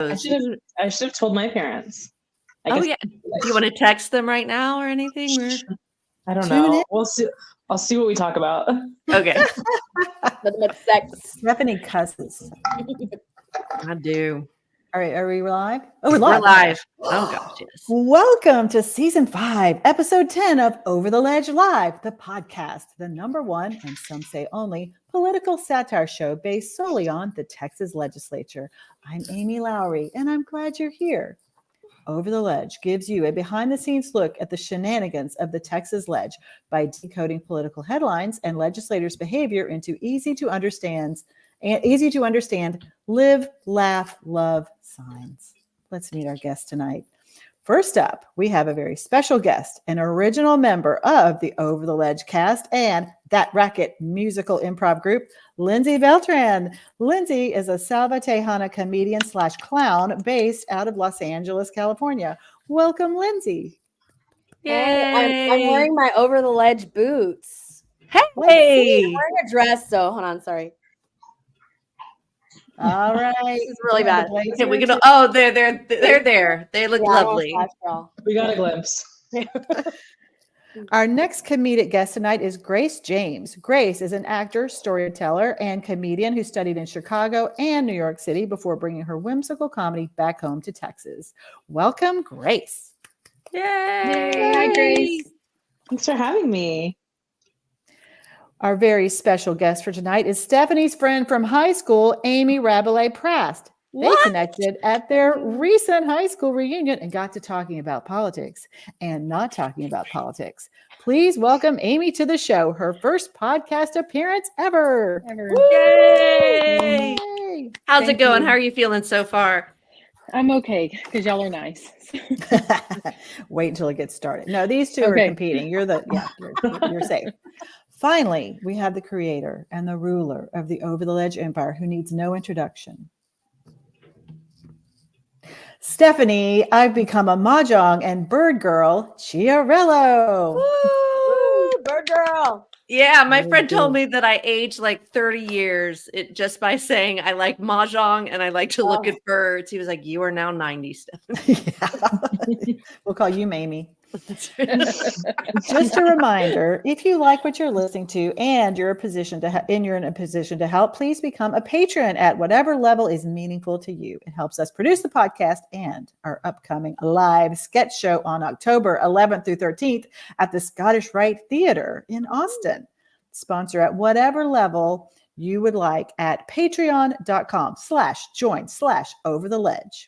I should have told my parents. Oh yeah. Do you want to text them right now or anything? Or? I don't know. We'll see. I'll see what we talk about. Okay. Nothing but sex. Stephanie cusses. I do. All right, are we live? Oh, we're live. Oh gosh, yes. Welcome to season 5, episode 10 of Over the Ledge Live, the podcast, the #1 and some say only political satire show based solely on the Texas Legislature. I'm Aimee Lowry, and I'm glad you're here. Over the Ledge gives you a behind-the-scenes look at the shenanigans of the Texas Ledge by decoding political headlines and legislators' behavior into easy to understand live, laugh, love signs. Let's meet our guest tonight. First up, we have a very special guest, an original member of the Over the Ledge cast and That Racket musical improv group, Lindsay Beltran. Lindsay is a Salva Tejana comedian / clown based out of Los Angeles, California. Welcome, Lindsay. Hey, I'm wearing my Over the Ledge boots. Hey, I'm wearing a dress, so hold on, sorry. All right. This is really bad. Okay, we're gonna. Oh, they're there. They look lovely. We got a glimpse. Our next comedic guest tonight is Grace James. Grace is an actor, storyteller, and comedian who studied in Chicago and New York City before bringing her whimsical comedy back home to Texas. Welcome, Grace. Yay! Hi, Grace. Thanks for having me. Our very special guest for tonight is Stephanie's friend from high school, Aimee Rabalais Prast. They connected at their recent high school reunion and got to talking about politics and not talking about politics. Please welcome Aimee to the show, her first podcast appearance ever. Yay! Yay. How's it going? How are you feeling so far? I'm okay because y'all are nice. Wait until it gets started. No, these two are competing. You're safe. Finally, we have the creator and the ruler of the Over the Ledge Empire who needs no introduction. Stephanie, I've become a mahjong and bird girl, Chiarello. Woo, bird girl. Yeah, my friend told me that I aged like 30 years just by saying I like mahjong and I like to look at birds. He was like, "You are now 90, Stephanie." Yeah. We'll call you Mamie. Just a reminder, if you like what you're listening to and you're in a position to help, please become a patron at whatever level is meaningful to you. It helps us produce the podcast and our upcoming live sketch show on October 11th through 13th at the Scottish Rite Theater in Austin. Sponsor at whatever level you would like at patreon.com/join/overtheledge.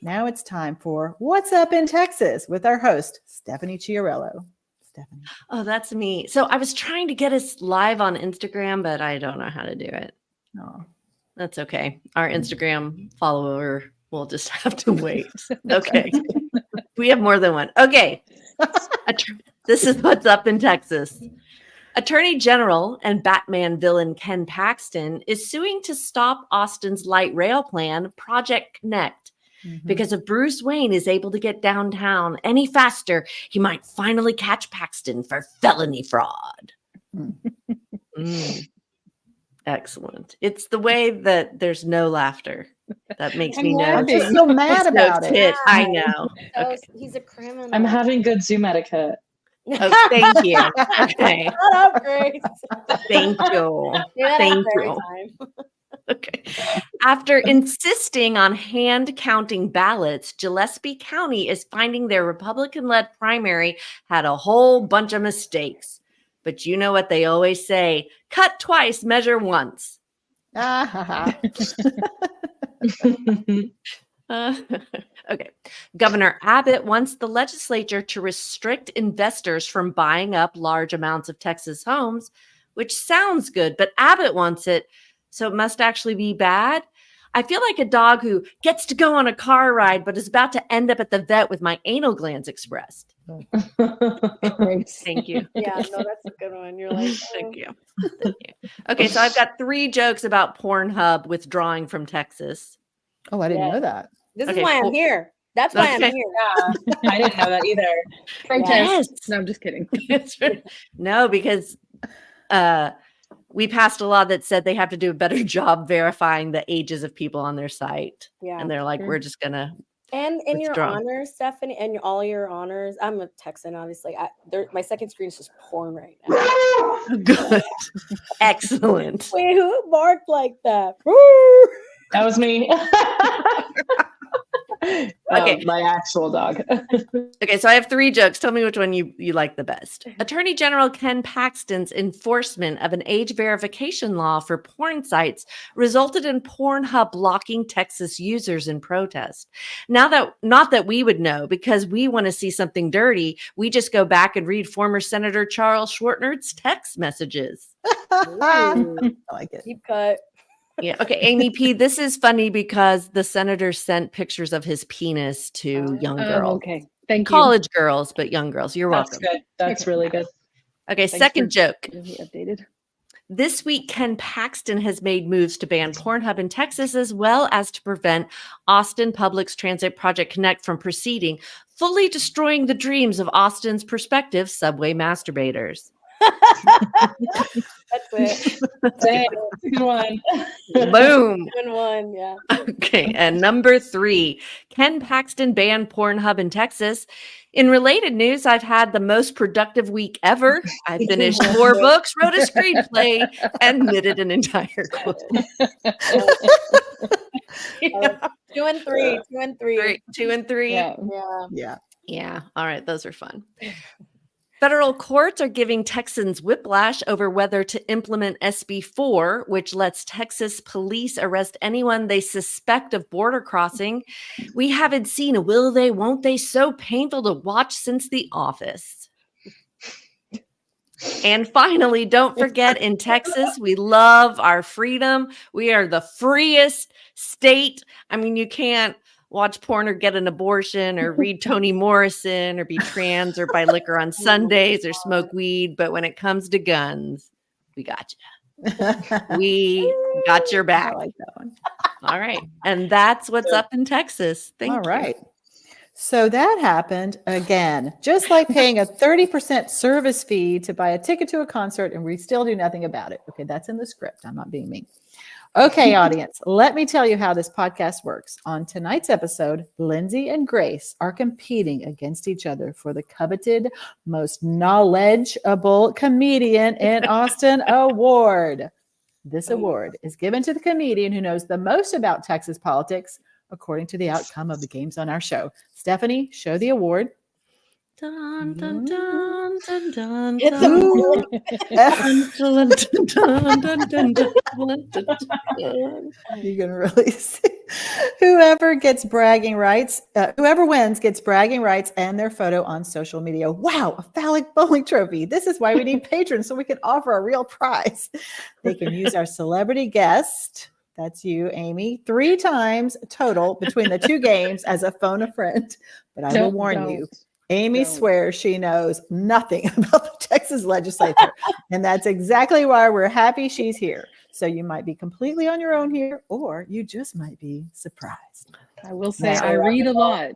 Now it's time for What's Up in Texas with our host, Stephanie Chiarello. Stephanie. Oh, that's me. So I was trying to get us live on Instagram, but I don't know how to do it. Oh. That's okay. Our Instagram follower will just have to wait. Okay. We have more than one. Okay. This is What's Up in Texas. Attorney General and Batman villain Ken Paxton is suing to stop Austin's light rail plan, Project Connect. Because if Bruce Wayne is able to get downtown any faster, he might finally catch Paxton for felony fraud. Excellent. It's the way that there's no laughter that makes me know. I'm just so mad about it. I know. So he's a criminal. I'm having good Zoom etiquette. Oh, thank you. Okay. Shut up, Grace. Thank you. Thank you. Okay. After insisting on hand counting ballots, Gillespie County is finding their Republican-led primary had a whole bunch of mistakes. But you know what they always say, cut twice, measure once. Okay. Governor Abbott wants the legislature to restrict investors from buying up large amounts of Texas homes, which sounds good, but Abbott wants it. So it must actually be bad. I feel like a dog who gets to go on a car ride, but is about to end up at the vet with my anal glands expressed. Thank you. Yeah, no, that's a good one. You're like, Thank you. Okay, so I've got 3 jokes about Pornhub withdrawing from Texas. Oh, I didn't know that. This is why I'm here. That's why I'm here. Yeah, I didn't know that either. Protest. No, I'm just kidding. No, because we passed a law that said they have to do a better job verifying the ages of people on their site. Yeah. And they're like, Sure. we're just going to And in your withdraw. honors, Stephanie, and all your honors, I'm a Texan, obviously. My second screen is just porn right now. Good. Excellent. Wait, who barked like that? That was me. Okay. My actual dog. Okay, so I have 3 jokes. Tell me which one you like the best. Attorney General Ken Paxton's enforcement of an age verification law for porn sites resulted in Pornhub blocking Texas users in protest. Not that we would know, because we want to see something dirty. We just go back and read former Senator Charles Schwarzenegger's text messages. I like it. Deep cut. Yeah. Okay, Aimee P., this is funny because the senator sent pictures of his penis to young girls. Okay. Thank you. College girls, but young girls. You're That's welcome. good. That's really good. Okay, Thanks second for joke. getting me updated. This week, Ken Paxton has made moves to ban Pornhub in Texas, as well as to prevent Austin Public's Transit Project Connect from proceeding, fully destroying the dreams of Austin's prospective subway masturbators. That's it. Say it. Good one. Boom. Good one. Yeah. Okay, and number 3, Ken Paxton banned Pornhub in Texas. In related news, I've had the most productive week ever. I finished 4 books, wrote a screenplay, and knitted an entire quilt. 2 and 3. 2 and 3. 2 and 3. Yeah. Yeah. Yeah. Yeah. All right. Those are fun. Federal courts are giving Texans whiplash over whether to implement SB4, which lets Texas police arrest anyone they suspect of border crossing. We haven't seen a will they, won't they so painful to watch since The Office. And finally, don't forget, in Texas, we love our freedom. We are the freest state. I mean, you can't watch porn or get an abortion or read Toni Morrison or be trans or buy liquor on Sundays or smoke weed. But when it comes to guns, we got you. We got your I back. like that one. All right. And that's what's up in Texas. Thank you. All right. So that happened again, just like paying a 30% service fee to buy a ticket to a concert, and we still do nothing about it. Okay, that's in the script. I'm not being mean. Okay, audience, let me tell you how this podcast works. On tonight's episode, Lindsay and Grace are competing against each other for the coveted most knowledgeable comedian in Austin award. This award is given to the comedian who knows the most about Texas politics, according to the outcome of the games on our show. Stephanie, show the award. Dun, dun, dun, dun, dun, It's dun, You can really see. Whoever gets bragging rights, whoever wins gets bragging rights and their photo on social media. Wow, a phallic bowling trophy. This is why we need patrons, so we can offer a real prize. They can use our celebrity guest. That's you, Aimee, 3 times total between the 2 games as a phone a friend. But I will warn you, Aimee swears she knows nothing about the Texas Legislature. And that's exactly why we're happy she's here. So you might be completely on your own here, or you just might be surprised. I will say Now- I read a lot.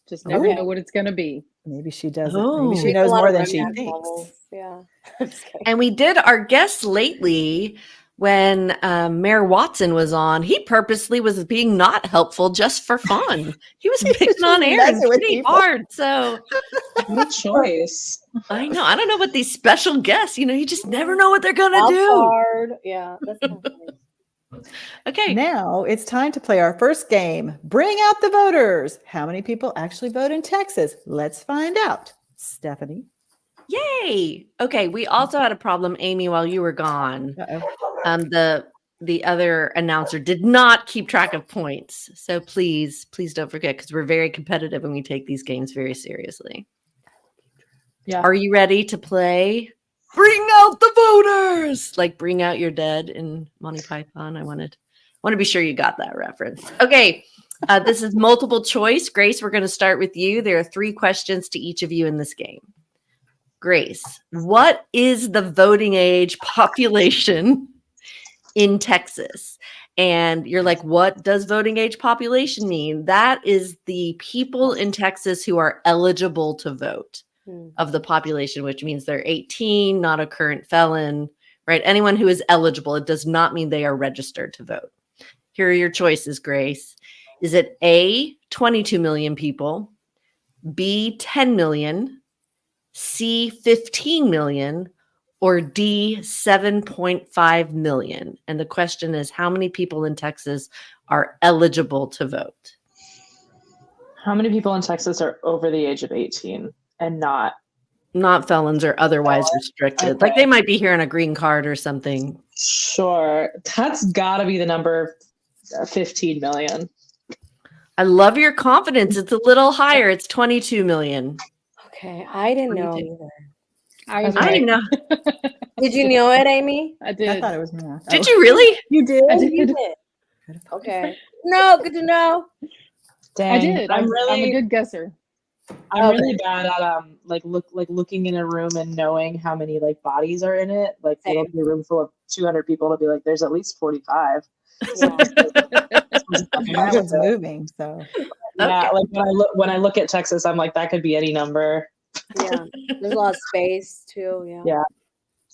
Just never Ooh. know what it's going to be. Maybe she doesn't. Oh. Maybe she Read a knows lot more of than she romance thinks. novels. Yeah. I'm just kidding. And we did our guest lately when Mayor Watson was on. He purposely was being not helpful just for fun. He was picking on Aaron Messing with pretty people. hard. So Good choice. I know. I don't know what these special guests, you just never know what they're going Wild to do. card. Yeah. That's so funny. Okay. Now it's time to play our first game. Bring out the voters. How many people actually vote in Texas? Let's find out. Stephanie. Yay. Okay. We also had a problem, Aimee, while you were gone. Uh-oh. The other announcer did not keep track of points. So please don't forget, because we're very competitive and we take these games very seriously. Yeah. Are you ready to play? Bring out the voters! Like Bring Out Your Dead in Monty Python. I want to be sure you got that reference. Okay. This is multiple choice. Grace, we're going to start with you. There are 3 questions to each of you in this game. Grace, what is the voting age population in Texas? And you're like, what does voting age population mean? That is the people in Texas who are eligible to vote of the population, which means they're 18, not a current felon, right? Anyone who is eligible. It does not mean they are registered to vote. Here are your choices, Grace. Is it A, 22 million people, B, 10 million, C, 15 million, or D, 7.5 million? And the question is, how many people in Texas are eligible to vote? How many people in Texas are over the age of 18 and not? Not felons or otherwise restricted. Okay. Like they might be here on a green card or something. Sure. That's got to be the number 15 million. I love your confidence. It's a little higher. It's 22 million. Okay, I didn't know 22. either. I didn't know. Did you know it, Amy? I I did. thought it was more. Did you really? You did? I Oh, did. you did. Okay. No, good to know. Dang. I did. I'm really, a good guesser. I'm really bad at looking in a room and knowing how many like bodies are in it. Like Same. it'll be a room full of 200 people to be like, there's at least 45. Yeah. That one's moving. So Yeah, Okay. like when I look at Texas, I'm like, that could be any number. Yeah. There's a lot of space too. Yeah. Yeah.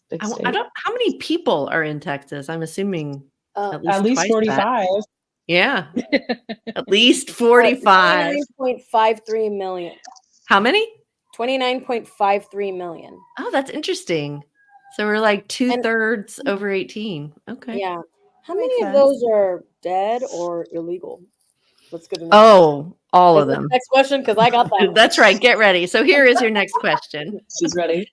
Big I state. don't. How many people are in Texas? I'm assuming Uh, At least twice 45. that. Yeah, at least 45. 29.53 million. How many? 29.53 million. Oh, that's interesting. So we're like 2/3 over 18. Okay. Yeah. How Makes many of sense. those are dead or illegal? That's good to know. Oh, all of Is this them. the next question, because I got that. That's right. Get ready. So here is your next question. She's ready.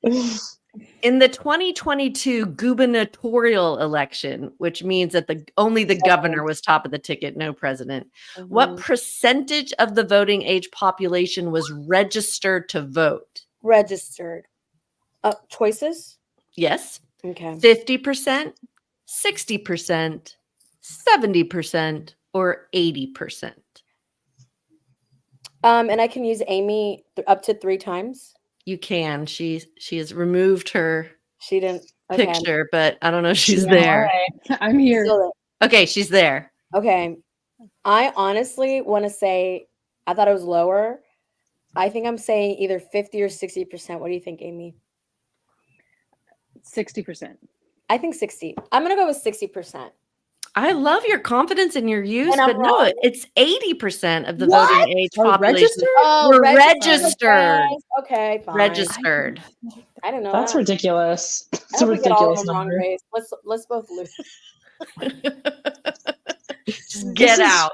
In the 2022 gubernatorial election, which means that only the governor was top of the ticket, no president, what percentage of the voting age population was registered to vote? Registered? Choices? Yes. Okay. 50%, 60%, 70%, or 80%? And I can use Aimee up to 3 times. You can. She has removed her She didn't. Okay. picture, but I don't know if she's Yeah, there. alright. I'm here. Still Okay, she's there. there. Okay. I honestly want to say I thought it was lower. I think I'm saying either 50 or 60%. What do you think, Aimee? 60%. I think 60. I'm gonna go with 60%. I love your confidence in your use, And I'm but no, wrong. it's 80% of the What? voting age Oh, population. registered? We're registered. registered. Okay, fine. Registered. I don't know. That's that. ridiculous. I It's a hope we get all of ridiculous them wrong, number. Grace. Let's both lose. Just get This is- out.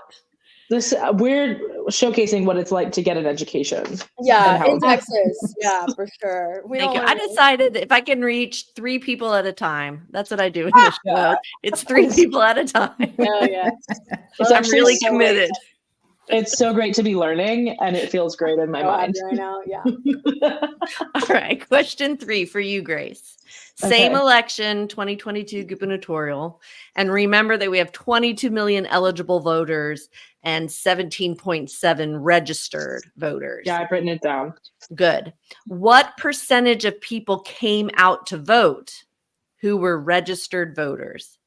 This we're showcasing what it's like to get an education. Yeah, how- in Texas. Yeah, for sure. We Thank you. don't I wanna- decided that if I can reach 3 people at a time, that's what I do in the show. Yeah. It's 3 people at a time. Hell yeah. It's I'm actually really so committed. It's so great to be learning, and it feels great in my So mind. happy right now. Yeah. All right. Question 3 for you, Grace. Same Okay. election, 2022 gubernatorial. And remember that we have 22 million eligible voters and 17.7 registered voters. Yeah, I've written it down. Good. What percentage of people came out to vote who were registered voters?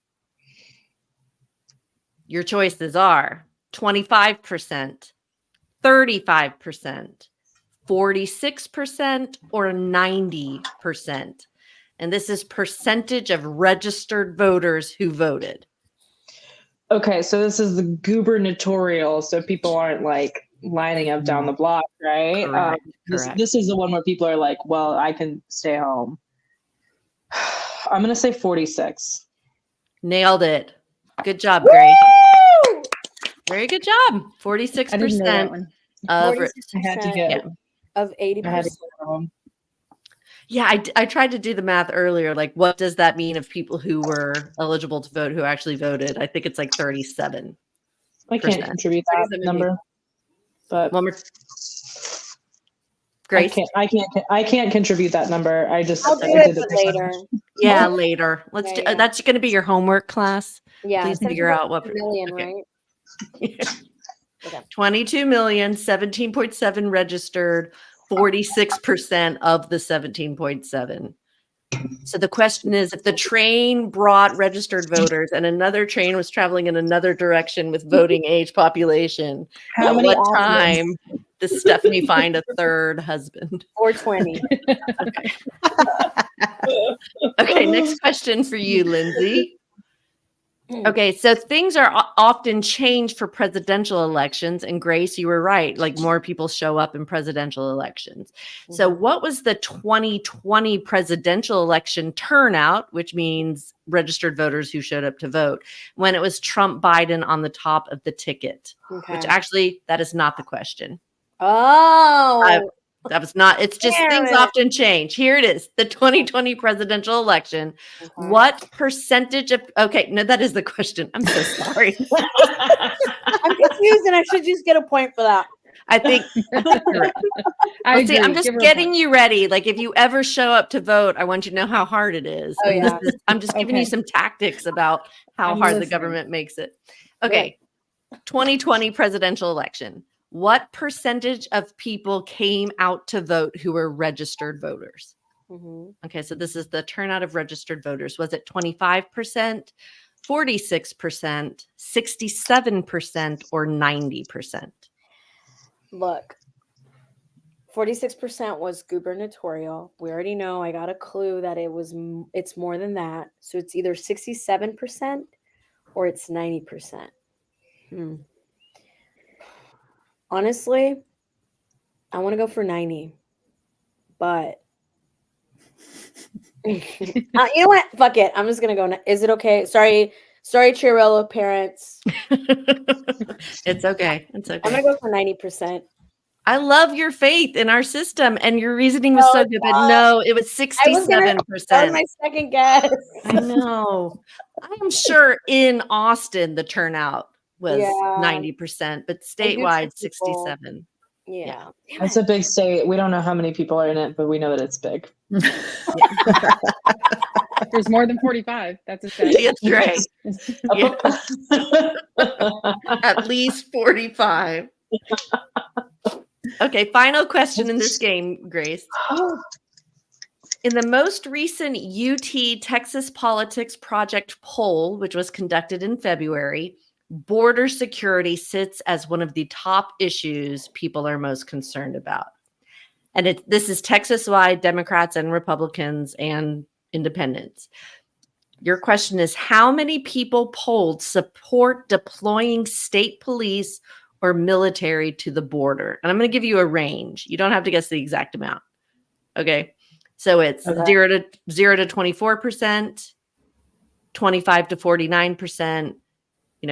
Your choices are 25%, 35%, 46%, or 90%. And this is percentage of registered voters who voted. Okay, so this is the gubernatorial, so people aren't like lining up down the block, right? Correct, correct. This is the one where people are like, well, I can stay home. I'm going to say 46. Nailed it. Good job, Grace. Very good job. 46% I didn't know that one. of 46% I had to get, of 80%. I had to get home. Yeah, I tried to do the math earlier. Like, what does that mean of people who were eligible to vote who actually voted? I think it's like 37. I can't Percent. contribute that 37 number, but One more. Grace. I can't contribute that number. I just I'll do I it did the but later. Yeah, later. Let's do. Yeah. That's going to be your homework class. Yeah. Please figure out what. million, okay. right? Okay. 22 million, 17.7 registered, 46% of the 17.7. So the question is, if the train brought registered voters and another train was traveling in another direction with voting age population, How at many what options? time does Stephanie find a third husband? 420. Okay, next question for you, Lindsay. Okay, so things are often changed for presidential elections. And Grace, you were right. Like more people show up in presidential elections. So what was the 2020 presidential election turnout, which means registered voters who showed up to vote, when it was Trump Biden on the top of the ticket? Okay. Which actually, that is not the question. Oh, That was not, it's just Damn things it. often change. Here it is, the 2020 presidential election. okay. What percentage of, okay, no, that is the question. I'm so sorry. I'm confused, and I should just get a point for that. I think, I see, I'm agree. just Give her a getting point. you ready. Like if you ever show up to vote, I want you to know how hard it is. Oh, And yeah. I'm just giving you Okay. some tactics about how I'm hard the listening. government makes it. Okay. 2020 presidential election. What percentage of people came out to vote who were registered voters? Mhm. Okay, so this is the turnout of registered voters. Was it 25%, 46%, 67%, or 90%? Look, 46% was gubernatorial. We already know. I got a clue that it's more than that. So it's either 67% or it's 90%. Honestly, I want to go for 90, but you know what? Fuck it. I'm just gonna go. Is it okay? Sorry, Chiarello parents. It's okay. It's I'm okay. gonna go for 90%. I love your faith in our system, and your reasoning was No, so it's good, but no, it was I was gonna. That was 67%. my second guess. I know. I'm sure in Austin the turnout was Yeah. 90%, but I do statewide see people. 67. Yeah. Damn It's it. a big state. We don't know how many people are in it, but we know that it's big. There's more than 45. That's a fact. That's right. Yeah. At least 45. Okay, final question in this game, Grace. In the most recent UT Texas Politics Project poll, which was conducted in February, border security sits as one of the top issues people are most concerned about. And this is Texas-wide, Democrats and Republicans and independents. Your question is, how many people polled support deploying state police or military to the border? And I'm going to give you a range. You don't have to guess the exact amount. Okay. So it's Okay. 0 to 24%, 25 to 49%,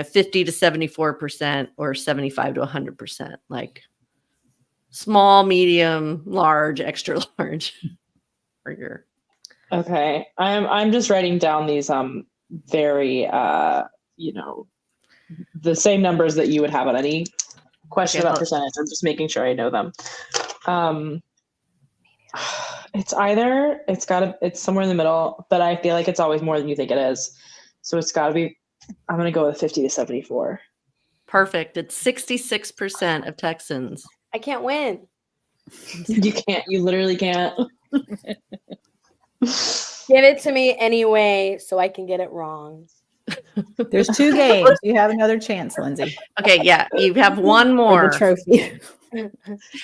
50 to 74%, or 75 to 100%. Like small, medium, large, extra large. Or your Okay. I'm just writing down these very the same numbers that you would have on any question Okay, about percentage. I'm just making sure I know them. It's somewhere in the middle, but I feel like it's always more than you think it is. So it's gotta be, I'm gonna go with 50 to 74. perfect. It's 66% of Texans. I can't win. You literally can't. Give it to me anyway, so I can get it wrong. There's 2 games. You have another chance, Lindsay, Okay, yeah, you have one for more. the trophy.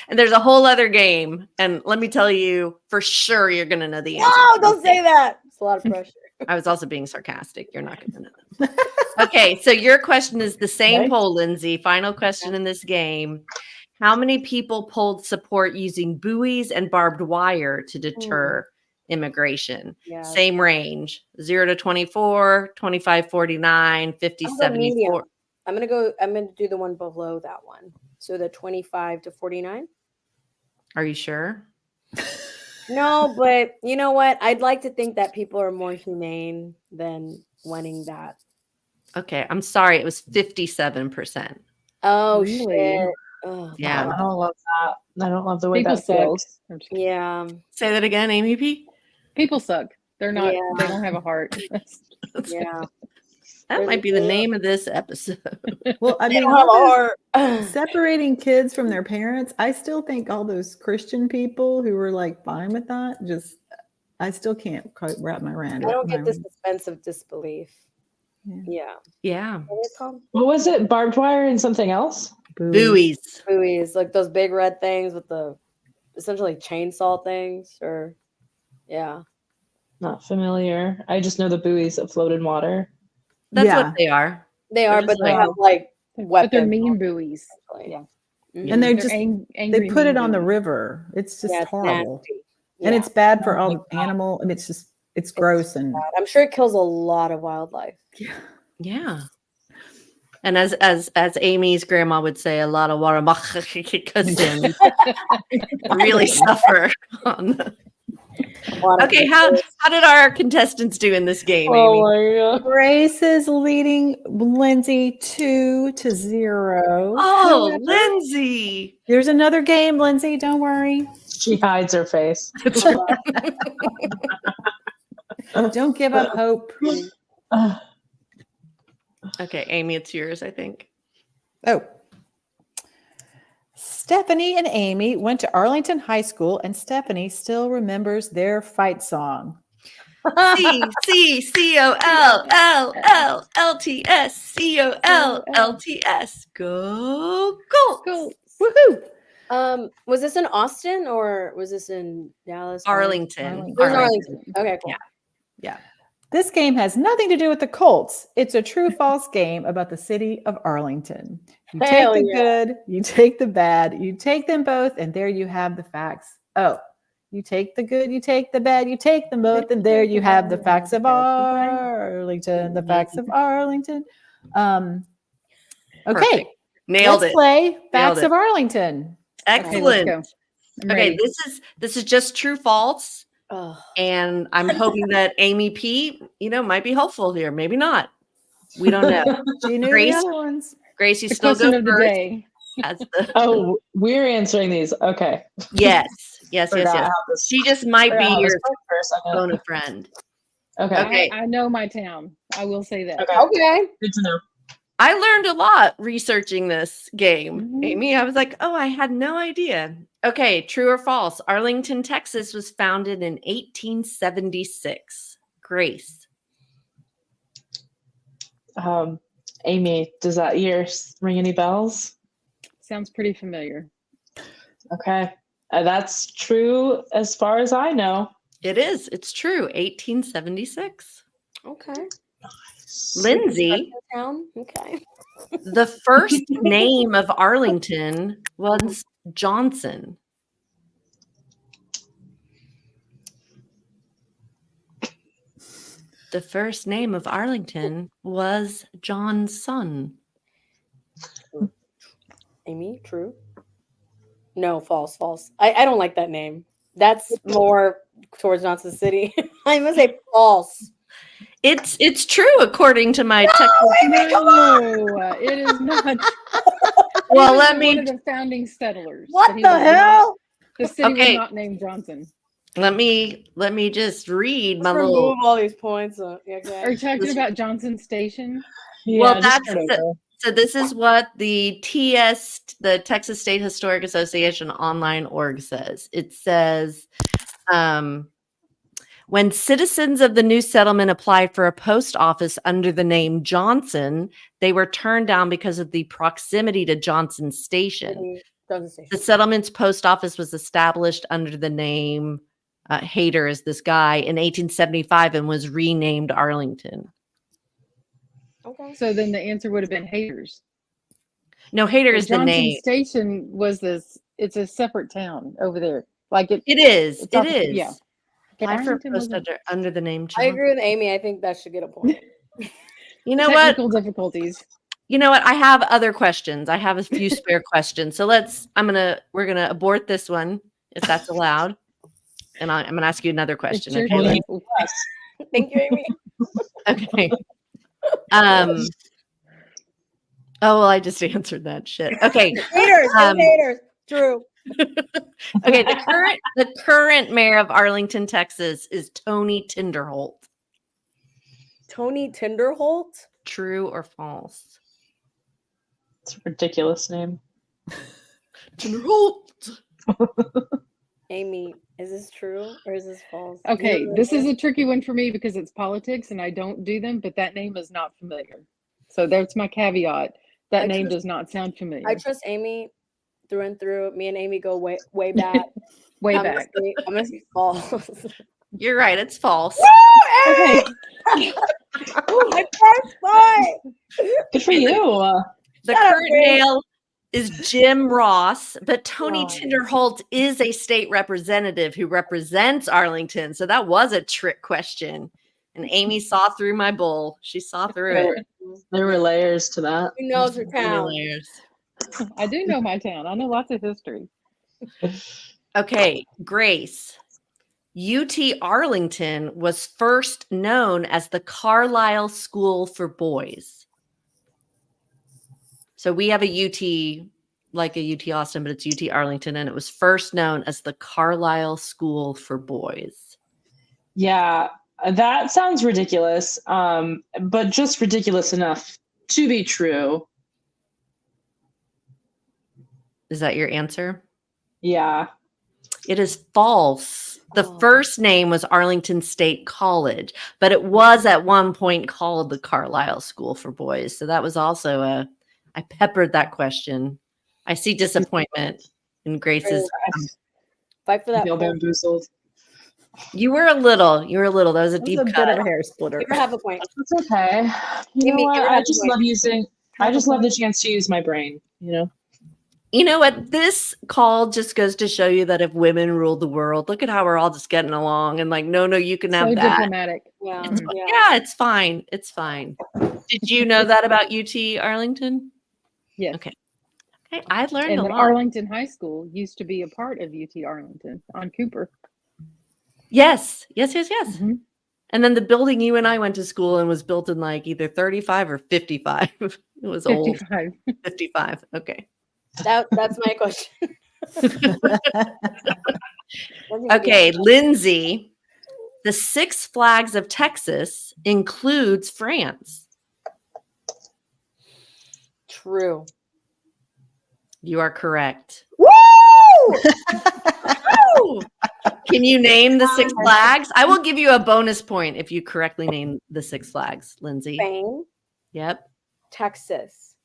And there's a whole other game. And let me tell you, for sure, you're going to know the answer. No, don't say that. It's a lot of pressure. I was also being sarcastic. You're not going to know them. Okay, so your question is the same Okay. poll, Lindsay. Final question in this game. How many people polled support using buoys and barbed wire to deter immigration? Yeah. Same range, 0 to 24, 25, 49, 50, I'm gonna go medium. 74. I'm gonna do the one below that one. So the 25 to 49. Are you sure? No, but you know what? I'd like to think that people are more humane than wanting that. Okay, I'm sorry. It was 57%. Oh Really? shit. Ugh. Yeah. I don't love that. I don't love the way People that suck. feels. I'm just kidding. Yeah. Say that again, Amy P. People suck. They're not. Yeah. They don't have a heart. Yeah. That might be the name of this episode. Well, I They mean, don't have a all heart. those separating kids from their parents, I still think all those Christian people who were like fine with that, I still can't quite wrap my mind. I don't get the suspense of disbelief. Yeah. Yeah. What is it called? What was it? Barbed wire and something else? Buoys. Buoys, like those big red things with the essentially chainsaw things, or yeah. Not familiar. I just know the buoys that float in water. That's Yeah. what they are. They are, They're but just they like- have like But they're weapons. mean buoys. actually. Yeah. Mhm. And they're They're just angry they put mean it on the buoys. river. It's just Yeah, it's horrible. nasty. And Yeah. it's bad for Oh all my the animal, and it's gross and bad. I'm sure it kills a lot of wildlife. Yeah. And as Amy's grandma would say, a lot of water really suffer on the... Okay, how did our contestants do in this game, Amy? Oh my god. Grace is leading Lindsay 2-0. Oh, However, Lindsay. there's another game, Lindsay. Don't worry. She hides her face. Don't give up hope. Okay, Amy, it's yours, I think. Oh. Stephanie and Amy went to Arlington High School, and Stephanie still remembers their fight song. CCCOLLLLTS. Go, go. Cool. Woohoo! Was this in Austin or was this in Dallas? Arlington. It was in Arlington. Okay, cool. Yeah. Yeah. This game has nothing to do with the Colts. It's a true-false game about the city of Arlington. You take Hell the yeah. good, you take the bad, you take them both, and there you have the facts. Oh, you take the good, you take the bad, you take them both, and there you have the facts of Arlington. The facts of Arlington. Okay, Perfect. Nailed let's it. play facts it. of Arlington. Okay, let's Excellent. go. I'm Okay, ready. this is just true false. Oh. And I'm hoping that Amy P, might be helpful here. Maybe not. We don't know. She knew Grace? the other ones. Grace, you The still question go of the first. day. As the, Oh, we're answering these. Okay. yes. Forgot how this- She just might forgot be how this your worked for a second. phone a friend. Okay. Okay. I know my town. I will say that. Okay. Okay. Good to know. I learned a lot researching this game, Mhm. Amy. I was like, oh, I had no idea. Okay, true or false? Arlington, Texas was founded in 1876. Grace. Amy, does that year ring any bells? Sounds pretty familiar. Okay. That's true as far as I know. It is. It's true. 1876. Okay. Lindsay, Town. Okay. the first name of Arlington was Johnson. The first name of Arlington was Johnson. Amy, true. No, false, false. I don't like that name. That's more towards Johnson City. I'm gonna say false. It's true according to my Texas. No, it is not. Well, He was let one me of the founding settlers. What but he the was not- hell? The city Okay. was not named Johnson. let me just read my Let's little. remove all these points. Are Okay. you talking about Johnson Station? Yeah, Well, just that's start over. So this is what the the Texas State Historic Association online org says. It says, when citizens of the new settlement applied for a post office under the name Johnson, they were turned down because of the proximity to Johnson Station. Johnson Station. The settlement's post office was established under the name Hayter is this guy in 1875 and was renamed Arlington. Okay. So then the answer would have been Haters. No, Hayter But is the Johnson name. Station was this. It's a separate town over there. Like it. It is. It's It off- is. yeah. Applied for a Arlington post wasn't- under the name. I Johnson. agree with Amy. I think that should get a point. You know what? Technical difficulties. You know what? I have other questions. I have a few spare questions. So we're gonna abort this one if that's allowed, and I'm gonna ask you another question. It's your Okay. turn. Thank you, Amy. Okay. Oh well, I just answered that shit. Okay. Haters. Haters. True. Okay. The current mayor of Arlington, Texas, is Tony Tinderholt. Tony Tinderholt. True or false? It's a ridiculous name. Tinderholt. Amy, is this true or is this false? Okay, this is a tricky one for me because it's politics and I don't do them, but that name is not familiar. So that's my caveat. That I name trust- does not sound familiar. I trust Amy through and through. Me and Amy go way back. Way I'm back. Gonna say false. You're right. It's false. Okay, My first point. good for you. The Shut up, current Grace. mayor is Jim Ross, but Tony Oh. Tinderholt is a state representative who represents Arlington. So that was a trick question. And Aimee saw through my bull. She saw through it. There were layers to that. Who knows her Many town? layers. I do know my town. I know lots of history. Okay, Grace. UT Arlington was first known as the Carlisle School for Boys. So we have a UT, like a UT Austin, but it's UT Arlington, and it was first known as the Carlisle School for Boys. Yeah, that sounds ridiculous, but just ridiculous enough to be true. Is that your answer? Yeah. It is false. The Oh. first name was Arlington State College, but it was at one point called the Carlisle School for Boys. So that was also I peppered that question. I see disappointment in Grace's. Fight for I that. feel point. bamboozled. You were a little. That was a That deep was a cut. bit of a hair splitter. Give her half a point. It's okay. You know Aimee, what? give her I half a just point. love using. I Half a just love the point. chance to use my brain. You know. You know what? This call just goes to show you that if women ruled the world, look at how we're all just getting along and like, no, you can have So that. diplomatic. Yeah. It's, Yeah. yeah, it's fine. It's fine. Did you know that about UT Arlington? Yes. Okay. Okay, I learned And a then lot. Arlington High School used to be a part of UT Arlington on Cooper. Yes. Mhm. And then the building you and I went to school in was built in like either 35 or 55. It was old. 55. 55. Okay. That's my question. Okay, Lindsay. The Six Flags of Texas includes France. True. You are correct. Woo! Woo! Can you name the Six Flags? I will give you a bonus point if you correctly name the Six Flags, Lindsay. Spain, Yep. Texas,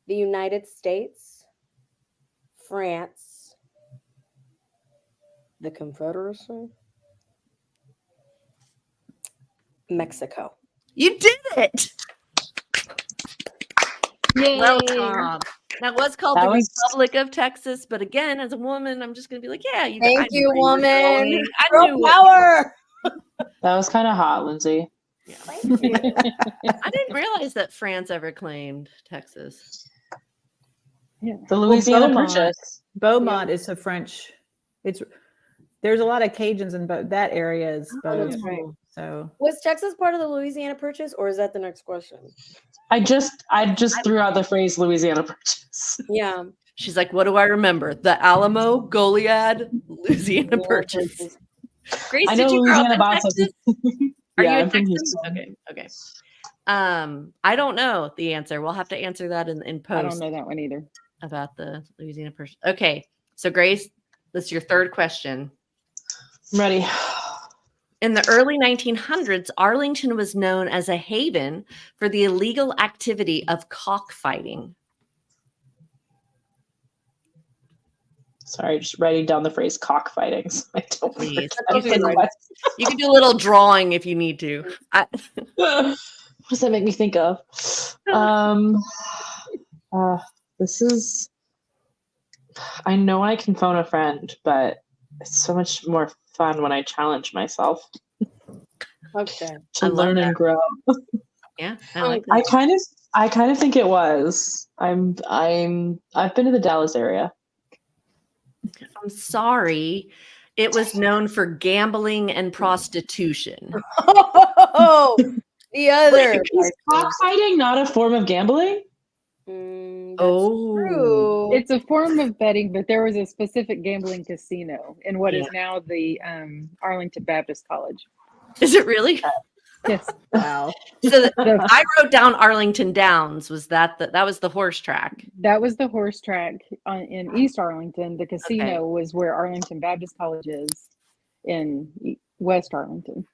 the United States, France, the Confederacy, Mexico. You did it. Yay. Well done. That was called That the was- Republic of Texas, but again, as a woman, I'm just going to be like, yeah, I Thank knew you, where were woman. going. I Girl knew. power. That was kind of hot, Lindsay. Thank you. I didn't realize that France ever claimed Texas. The Louisiana Beaumont. Purchase. Beaumont is a French. There's a lot of Cajuns in that area is Oh, that's both. right. So Was Texas part of the Louisiana Purchase, or is that the next question? I just threw out the phrase Louisiana Purchase. Yeah. She's like, what do I remember? The Alamo, Goliad, Louisiana Purchase. Grace, I know did you grow up Louisiana in Boxes. Texas? Are Yeah, you I'm in from Texas? Houston. Okay. I don't know the answer. We'll have to answer that in post I don't know that one either. about the Louisiana Purchase. Okay. So Grace, this is your third question. I'm ready. In the early 1900s, Arlington was known as a haven for the illegal activity of cockfighting. Sorry, just writing down the phrase cockfighting. So I don't Please. forget. You can do a little drawing if you need to. What does that make me think of? This is. I know I can phone a friend, but it's so much more fun when I challenge myself Okay. to I love learn that. and grow. Yeah, I like I that. kind of think it was. I've been to the Dallas area. I'm sorry. It was known for gambling and prostitution. Oh, the other. Is cockfighting not a form of gambling? That's Oh. true. It's a form of betting, but there was a specific gambling casino in what is now the Arlington Baptist College. Is it really? Yes. wow. So I wrote down Arlington Downs. Was that was the horse track? That was the horse track in East Arlington. The casino was where Arlington Baptist College is in West Arlington.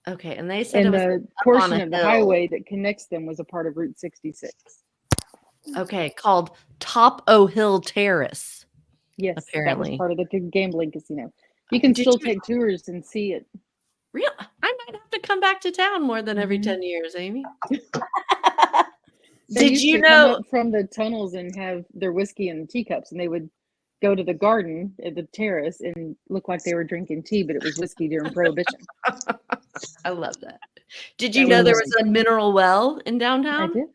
Okay, and they said And it was the up portion on a of the hill. highway that connects them was a part of Route 66. Okay, called Top O Hill Terrace. Yes, Apparently. that was part of the gambling casino. You can Did still you- take tours and see it. Real? I might have to come back to town more than every 10 years, Aimee. They Did used you to come know? up from the tunnels and have their whiskey in the teacups, and they would go to the garden at the terrace and look like they were drinking tea, but it was whiskey during Prohibition. I love that. Did you That know was there amazing. was a mineral well in I downtown? did.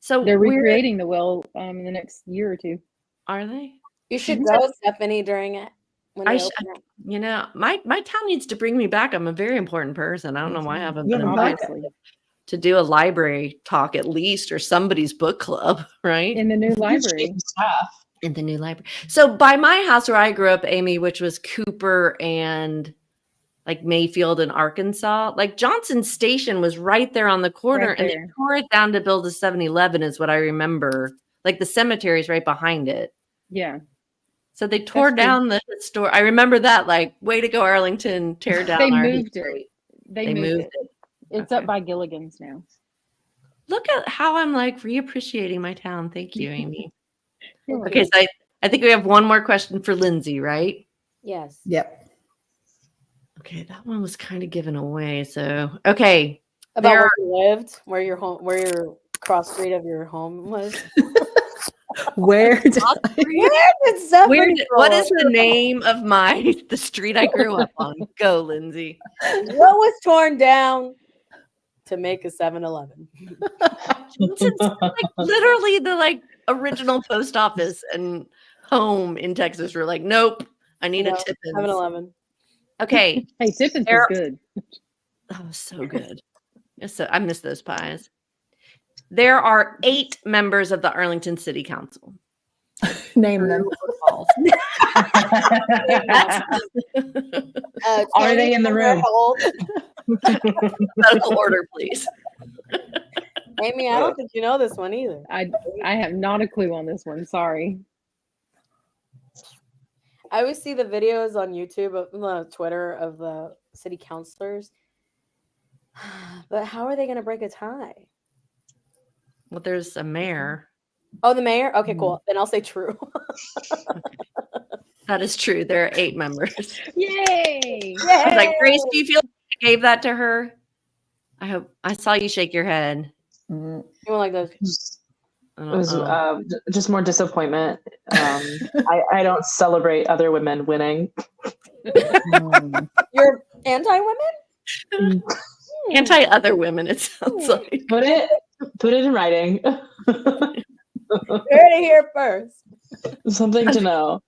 So They're where recreating the well in the next year or two. are they? You should Mhm. go, Stephanie, during it when I they sh- open it. You know, my town needs to bring me back. I'm a very important person. I don't know why I haven't You been have a invited Obviously, to do a library talk at least, or somebody's book club, right? in the new Huge library. change of staff. In the new library. So by my house where I grew up, Aimee, which was Cooper and like Mayfield in Arkansas, like Johnson Station was right there on the corner, Right and they there. tore it down to build a 7-Eleven is what I remember. Like the cemetery is right behind it. Yeah. So they tore That's true. down the store. I remember that, like, way to go, Arlington, tear down They our moved it. history. They moved it. It's Okay. up by Gilligan's now. Look at how I'm like reappreciating my town. Thank you, Aimee. You're Okay, so I think we have one more question for Lindsay, right? Yes. Yep. Okay, that one was kind of given away. So, okay. About There where you lived, where your home, where your cross street of your home was. Where did Where did Stephanie Where, grow what up? is the name of the street I grew up on? Go, Lindsay. What was torn down to make a 7-Eleven? Johnson's like literally the like original post office and home in Texas. We're like, nope, I need a Tippins. 7-Eleven. Okay. Hey, Tippins There- was good. Oh, so good. So I miss those pies. There are 8 members of the Arlington City Council. name them? Are they in the room? Medical order, please. Aimee, I don't think you know this one either. I have not a clue on this one. Sorry. I always see the videos on YouTube of Twitter of the city councilors. But how are they going to break a tie? Well, there's a mayor. Oh, the mayor? Okay, cool. Then I'll say true. That is true. There are 8 members. Yay! I was like, Grace, do you feel like I gave that to her? I hope I saw you shake your head. You want like those? I It don't was know. just more disappointment. I don't celebrate other women winning. You're anti-women? Anti other women, it sounds like. Put it in writing. Heard it here first. Something to know.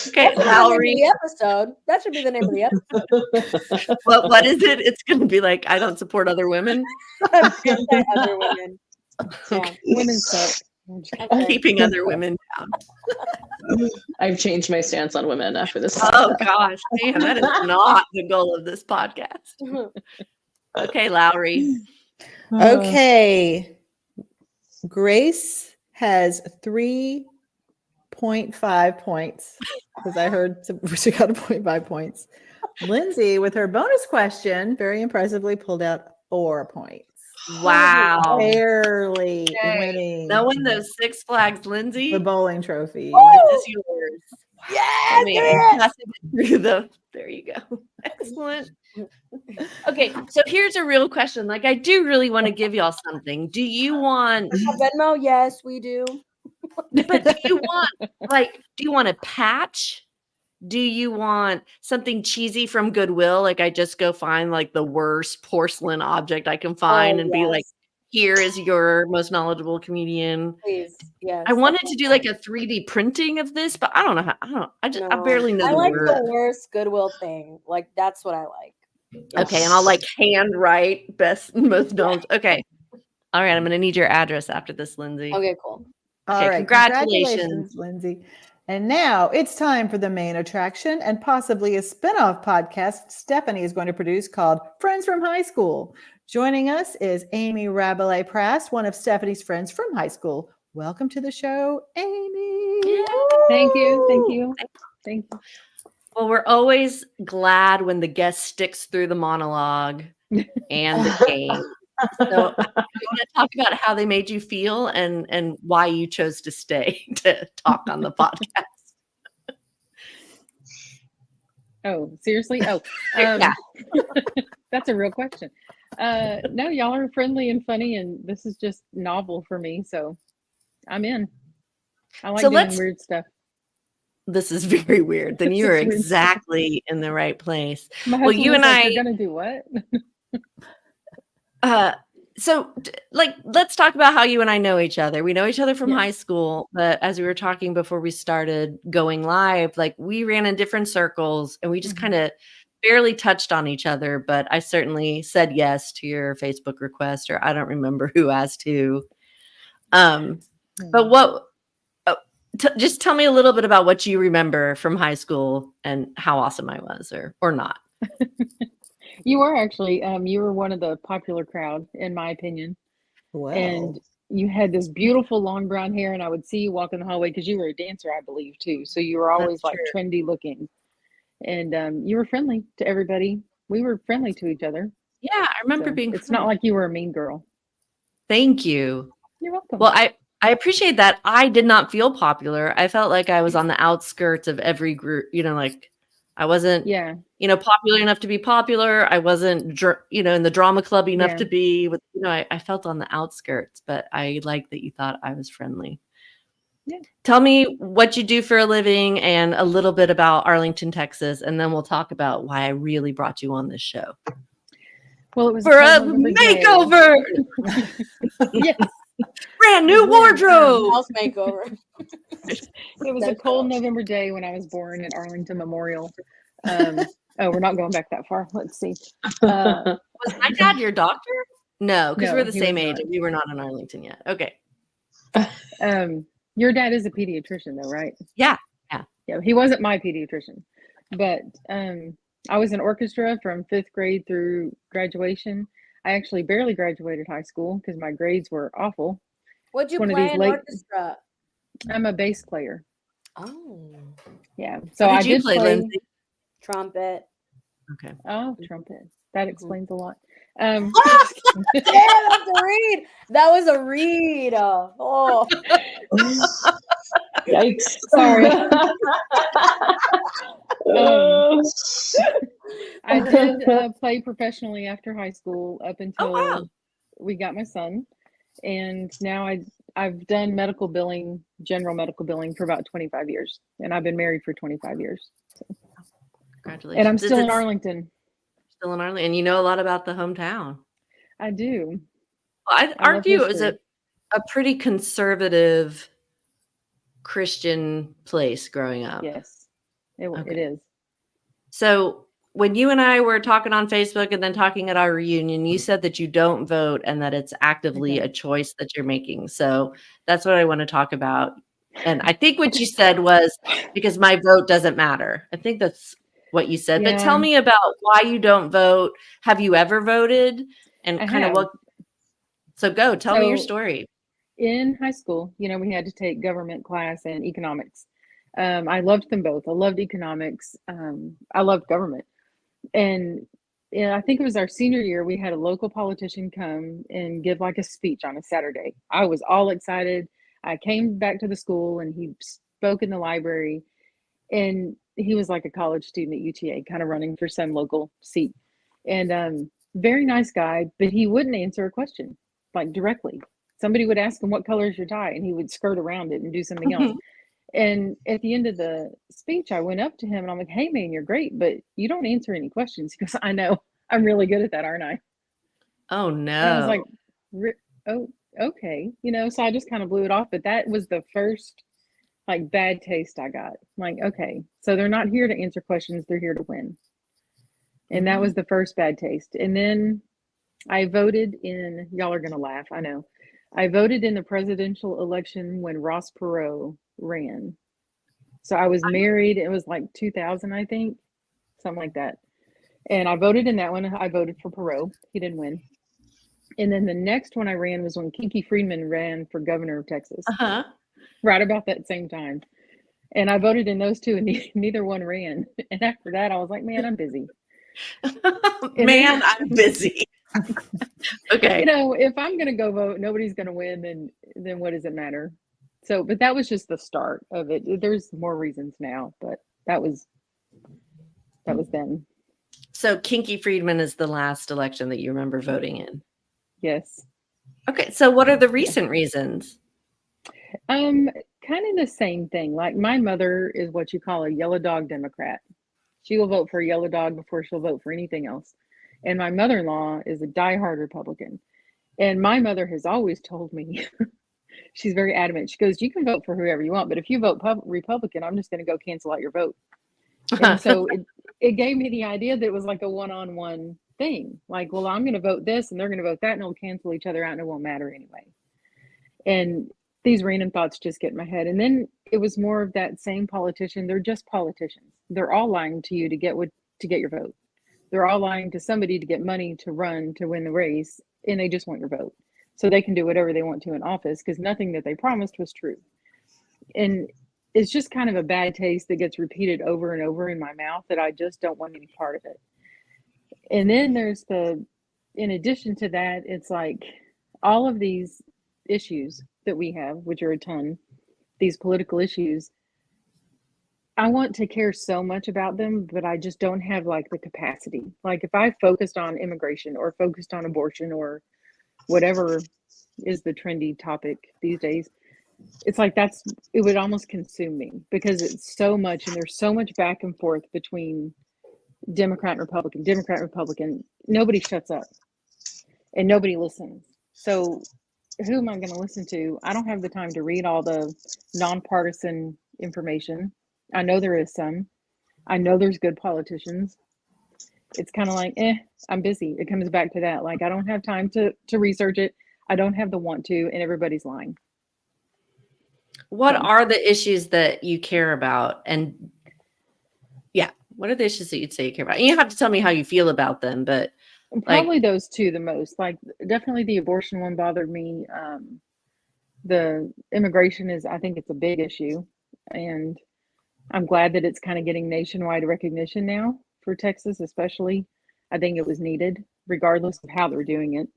Okay, That's the name Lowry. of the episode. That should be the name of the episode. What is it? It's going to be like, I don't support other women. Anti-other women. Yeah. Women suck. Okay. Keeping other women down. I've changed my stance on women after this. Oh gosh, damn, that is not the goal of this podcast. Okay, Lowry. Okay. Grace has 3.5 points because I heard she got a 0.5 points. Lindsay, with her bonus question, very impressively pulled out 4 points. Wow. Barely Yay. winning Knowing those Six Flags, Lindsay, the bowling trophy. this is yours. Yes, Me, give me it. passing it through there you go. Excellent. Okay, so here's a real question. Like, I do really want to give y'all something. Do you want, Venmo? Yes, we do. but do you want a patch? Do you want something cheesy from Goodwill? Like, I just go find like the worst porcelain object I can find and be like, here is your most knowledgeable comedian. Please, yes. I wanted to do like a 3D printing of this, but I don't know how. I barely know I the like word. the worst Goodwill thing. Like that's what I like. Okay, and I'll like handwrite best most knowledge. Okay. All right, I'm gonna need your address after this, Lindsay. Okay, cool. All Okay, right, congratulations. Lindsay. And now it's time for the main attraction and possibly a spin-off podcast Stephanie is going to produce called Friends from High School. Joining us is Aimee Rabalais Prast, one of Stephanie's friends from high school. Welcome to the show, Aimee. Thank you. Thank you. Thank you. Well, we're always glad when the guest sticks through the monologue and the game. So I want to talk about how they made you feel and why you chose to stay to talk on the podcast. Oh, seriously? Oh, Yeah. That's a real question. No, y'all are friendly and funny, and this is just novel for me, so I'm in. I like doing weird stuff. This is very weird. Then you are exactly in the right place. My husband you and like, you're gonna do what? So like, let's talk about how you and I know each other. We know each other from high school, but as we were talking before we started going live, like we ran in different circles and we just kind of barely touched on each other. But I certainly said yes to your Facebook request, or I don't remember who asked who. But what? Just tell me a little bit about what you remember from high school and how awesome I was, or not. You were actually, you were one of the popular crowd, in my opinion. Wow. And you had this beautiful long brown hair, and I would see you walk in the hallway because you were a dancer, I believe, too. So you were always like trendy looking, and you were friendly to everybody. We were friendly to each other. Yeah, I remember being. It's not like you were a mean girl. Thank you. You're welcome. Well, I appreciate that. I did not feel popular. I felt like I was on the outskirts of every group, like I wasn't, popular enough to be popular. I wasn't, in the drama club enough to be with, I felt on the outskirts, but I like that you thought I was friendly. Yeah. Tell me what you do for a living and a little bit about Arlington, Texas, and then we'll talk about why I really brought you on this show. Well, it was for a makeover. Yes. Brand new wardrobe. House makeover. It was a cold November day when I was born at Arlington Memorial. We're not going back that far. Let's see. Was my dad your doctor? No, because we're the same age and we were not in Arlington yet. Okay. Your dad is a pediatrician though, right? Yeah. Yeah. He wasn't my pediatrician, but I was in orchestra from 5th grade through graduation. I actually barely graduated high school because my grades were awful. What'd you play in orchestra? I'm a bass player. Oh. Yeah. So I did play Lindsay? Trumpet. Okay. Oh, trumpet. That explains a lot. Yeah, that's a read. That was a read. Oh. Yikes. Sorry. I did play professionally after high school up until we got my son. And now I've done medical billing, general medical billing for about 25 years. And I've been married for 25 years. So. Congratulations. And I'm still in Arlington. Still in Arlington. And you know a lot about the hometown. I do. Well, I'd argue it was a pretty conservative Christian place growing up. Yes, it is. So when you and I were talking on Facebook and then talking at our reunion, you said that you don't vote and that it's actively a choice that you're making. So that's what I want to talk about. And I think what you said was because my vote doesn't matter. I think that's what you said. But tell me about why you don't vote. Have you ever voted? And kind of what? So tell me your story. In high school, we had to take government class and economics. I loved them both. I loved economics. I loved government. And I think it was our senior year, we had a local politician come and give like a speech on a Saturday. I was all excited. I came back to the school and he spoke in the library, and he was like a college student at UTA, kind of running for some local seat. And very nice guy, but he wouldn't answer a question like directly. Somebody would ask him, what color is your tie? And he would skirt around it and do something else. And at the end of the speech, I went up to him and I'm like, hey, man, you're great, but you don't answer any questions. He goes, I know. I'm really good at that, aren't I? Oh, no. And I was like, oh, okay. So I just kind of blew it off. But that was the first like bad taste I got. Like, okay, so they're not here to answer questions. They're here to win. And that was the first bad taste. And then I voted in, y'all are going to laugh, I know. I voted in the presidential election when Ross Perot ran. So I was married. It was like 2000, I think, something like that. And I voted in that one. I voted for Perot. He didn't win. And then the next one I ran was when Kinky Friedman ran for governor of Texas. Right about that same time. And I voted in those two and neither one ran. And after that, I was like, man, I'm busy. I'm busy. Okay. If I'm going to go vote, nobody's going to win, then what does it matter? So, but that was just the start of it. There's more reasons now, but that was then. So Kinky Friedman is the last election that you remember voting in. Yes. Okay. So what are the recent reasons? Kind of the same thing. Like my mother is what you call a yellow dog Democrat. She will vote for a yellow dog before she'll vote for anything else. And my mother-in-law is a diehard Republican. And my mother has always told me, she's very adamant. She goes, you can vote for whoever you want, but if you vote Republican, I'm just going to go cancel out your vote. And so it gave me the idea that it was like a one-on-one thing. Like, well, I'm going to vote this and they're going to vote that and it'll cancel each other out and it won't matter anyway. And these random thoughts just get in my head. And then it was more of that same politician. They're just politicians. They're all lying to you to get your vote. They're all lying to somebody to get money to run to win the race, and they just want your vote. So they can do whatever they want to in office because nothing that they promised was true. And it's just kind of a bad taste that gets repeated over and over in my mouth that I just don't want any part of it. And then there's in addition to that, it's like all of these issues that we have, which are a ton, these political issues, I want to care so much about them, but I just don't have like the capacity. Like if I focused on immigration or focused on abortion or whatever is the trendy topic these days, it's like it would almost consume me because it's so much and there's so much back and forth between Democrat and Republican. Nobody shuts up and nobody listens. So who am I going to listen to? I don't have the time to read all the nonpartisan information. I know there is some. I know there's good politicians. It's kind of like, I'm busy. It comes back to that. Like, I don't have time to research it. I don't have the want to, and everybody's lying. What are the issues that you care about? And yeah, what are the issues that you'd say you care about? You don't have to tell me how you feel about them, but probably those two the most. Like, definitely the abortion one bothered me. The immigration I think it's a big issue, and I'm glad that it's kind of getting nationwide recognition now for Texas, especially. I think it was needed, regardless of how they're doing it.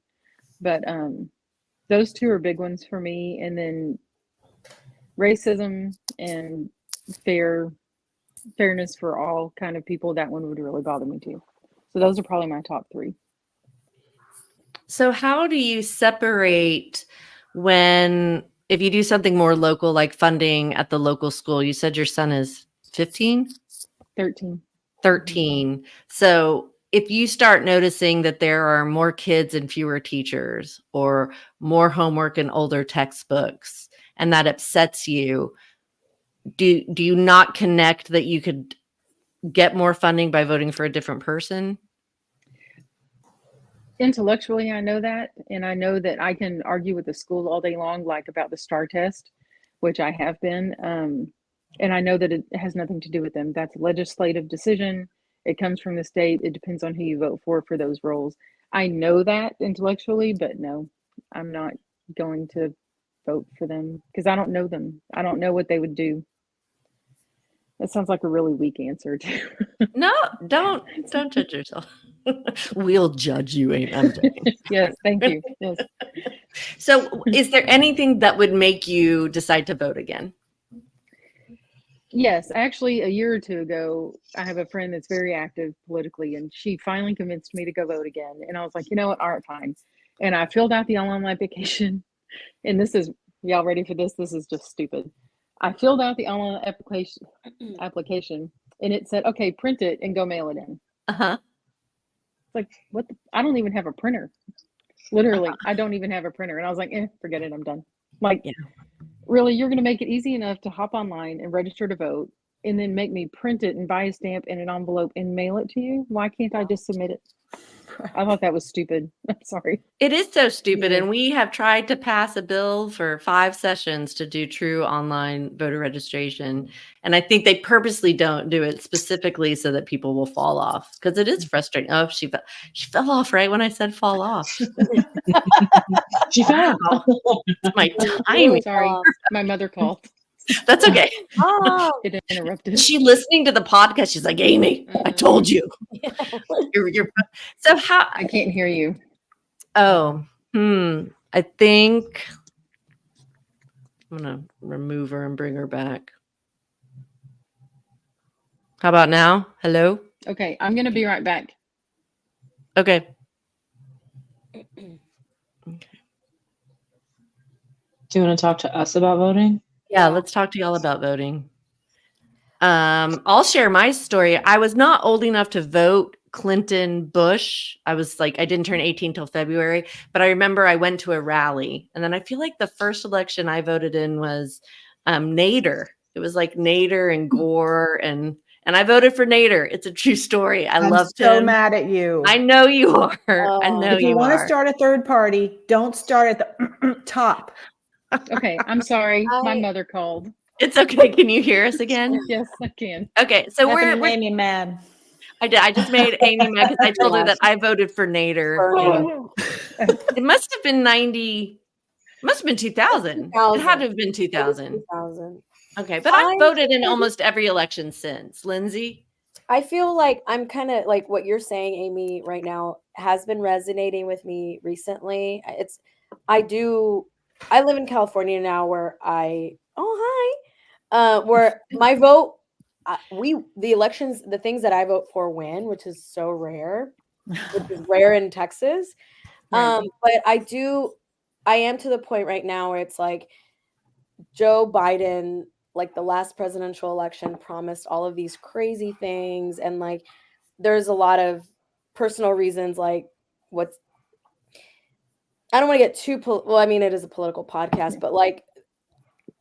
But those two are big ones for me. And then racism and fairness for all kind of people, that one would really bother me too. So those are probably my top three. So how do you separate if you do something more local, like funding at the local school? You said your son is 15? 13. So if you start noticing that there are more kids and fewer teachers or more homework and older textbooks, and that upsets you, do you not connect that you could get more funding by voting for a different person? Intellectually, I know that, and I know that I can argue with the school all day long, like about the STAR test, which I have been, and I know that it has nothing to do with them. That's a legislative decision. It comes from the state. It depends on who you vote for those roles. I know that intellectually, but no, I'm not going to vote for them because I don't know them. I don't know what they would do. That sounds like a really weak answer too. No, don't judge yourself. We'll judge you, Aimee. I'm joking. Yes, thank you. Yes. So is there anything that would make you decide to vote again? Yes, actually, a year or two ago, I have a friend that's very active politically, and she finally convinced me to go vote again. And I was like, you know what? All right, fine. And I filled out the online application. And y'all ready for this? This is just stupid. I filled out the online application, and it said, okay, print it and go mail it in. Uh-huh. It's like, what? I don't even have a printer. Literally, I don't even have a printer. And I was like, forget it. I'm done. Like, yeah. Really, you're going to make it easy enough to hop online and register to vote and then make me print it and buy a stamp in an envelope and mail it to you? Why can't I just submit it? I thought that was stupid. I'm sorry. It is so stupid. Yeah. And we have tried to pass a bill for 5 sessions to do true online voter registration. And I think they purposely don't do it specifically so that people will fall off, because it is frustrating. Oh, she fell off right when I said fall off. She fell off. My timing. Sorry, my mother called. That's okay. Oh, It interrupted. Is she listening to the podcast? She's like, Aimee, I told you. You're so how I can't hear you. Oh, I think I'm gonna remove her and bring her back. How about now? Hello? Okay, I'm gonna be right back. Okay. Do you want to talk to us about voting? Yeah, let's talk to y'all about voting. I'll share my story. I was not old enough to vote Clinton Bush. I was like, I didn't turn 18 till February, but I remember I went to a rally, and then I feel like the first election I voted in was Nader. It was like Nader and Gore, and I voted for Nader. It's a true story. I I'm loved so him. mad at you. I know you are. I Oh. know If you you want to are. start a third party, don't start at the top. Okay, I'm sorry. My I- mother called. It's okay. Can you hear us again? Yes, I can. Okay, so Stephanie we're made me mad. I did. I just made Aimee mad because I told her that I voted for Nader. And it must have been 90. Must have been 2000. It had to have been 2000. 2000. Okay, but I've voted in almost every election since. Lindsay? I feel like I'm kind of like what you're saying, Aimee, right now has been resonating with me recently. I live in California now where where my vote, the elections, the things that I vote for win, which is so rare, which is rare in Texas. Right. But I am to the point right now where it's like Joe Biden, like the last presidential election, promised all of these crazy things, and like there's a lot of personal reasons, like I don't want to get too well, I mean, it is a political podcast, but like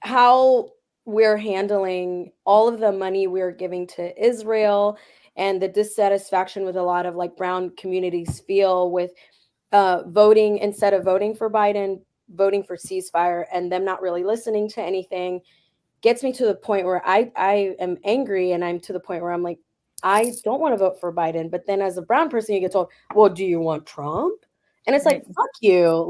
how we're handling all of the money we're giving to Israel and the dissatisfaction with a lot of like brown communities feel with voting, instead of voting for Biden, voting for ceasefire, and them not really listening to anything, gets me to the point where I am angry, and I'm to the point where I'm like, I don't want to vote for Biden. But then as a brown person, you get told, well, do you want Trump? And it's like, fuck you.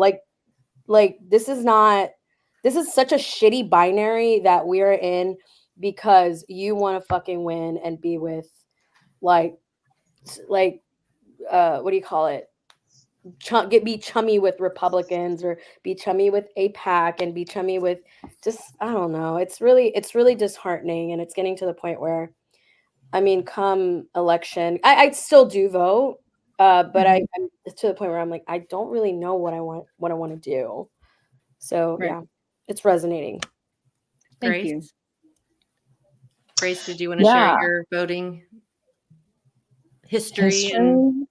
Like this is such a shitty binary that we're in because you want to fucking win and be with like what do you call it? Be chummy with Republicans or be chummy with AIPAC and be chummy with just, I don't know. It's really disheartening, and it's getting to the point where, I mean, come election, I still do vote, but I'm to the point where I'm like, I don't really know what I want to do. So Right. yeah, it's resonating. Thank you. Grace, did you want to share your voting history? And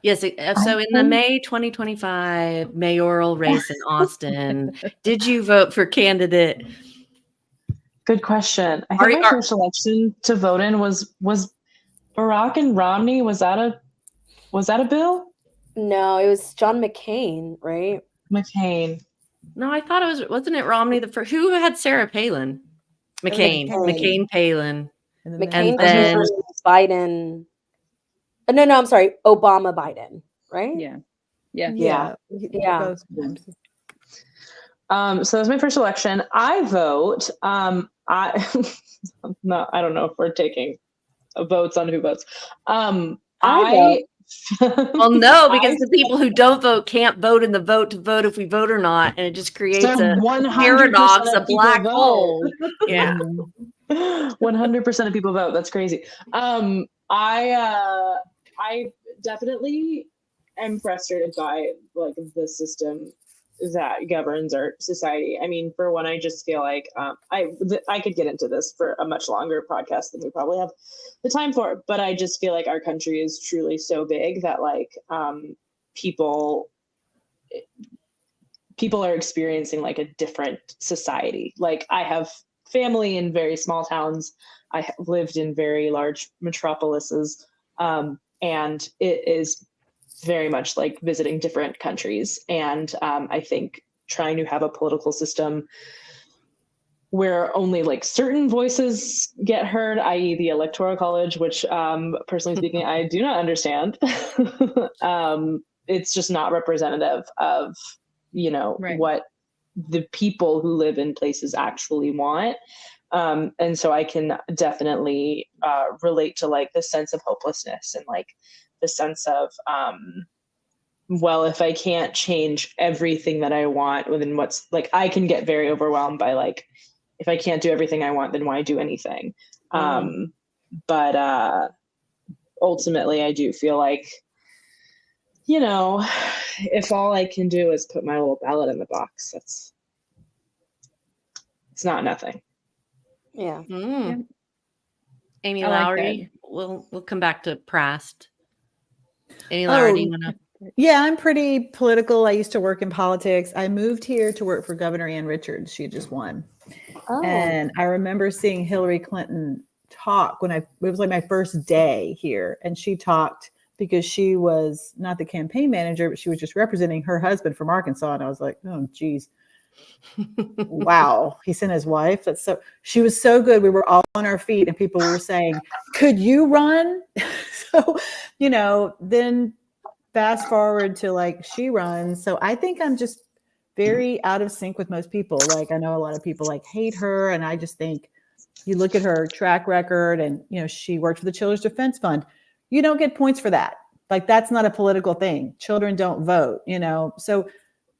yes. So in the May 2025 mayoral race in Austin, did you vote for candidate? Good question. I think my first election to vote in was Barack and Romney. Was that a bill? No, it was John McCain, right? McCain. No, I thought wasn't it Romney the first? Who had Sarah Palin? McCain. Palin. McCain versus Biden. No, I'm sorry, Obama Biden, right? Yeah. So that was my first election. I vote. I don't know if we're taking votes on who votes. I well, no, because the people who don't vote can't vote in the vote to vote if we vote or not, and it just creates a paradox, a black hole. Yeah, 100% of people vote. That's crazy. I definitely am frustrated by like the system that governs our society. I mean, for one, I just feel like I could get into this for a much longer podcast than we probably have the time for, but I just feel like our country is truly so big that like people are experiencing like a different society. Like I have family in very small towns. I have lived in very large metropolises, and it is very much like visiting different countries. And I think trying to have a political system where only like certain voices get heard, i.e. the Electoral College, which personally speaking, I do not understand. It's just not representative of, what the people who live in places actually want. And so I can definitely relate to like the sense of hopelessness and like the sense of, well, if I can't change everything that I want, then what's like, I can get very overwhelmed by like, if I can't do everything I want, then why do anything? But ultimately I do feel like if all I can do is put my little ballot in the box, it's not nothing. Yeah. Yeah. Aimee I like Lowry, we'll come back to Prast. Aimee Lowry, do you want to? Yeah, I'm pretty political. I used to work in politics. I moved here to work for Governor Ann Richards. She just won. Oh. And I remember seeing Hillary Clinton talk it was like my first day here. And she talked because she was not the campaign manager, but she was just representing her husband from Arkansas. And I was like, oh, geez. Wow. He sent his wife. She was so good. We were all on our feet and people were saying, could you run? So, then fast forward to like she runs. So I think I'm just very out of sync with most people. Like I know a lot of people like hate her. And I just think you look at her track record and, she worked for the Children's Defense Fund. You don't get points for that. Like that's not a political thing. Children don't vote, So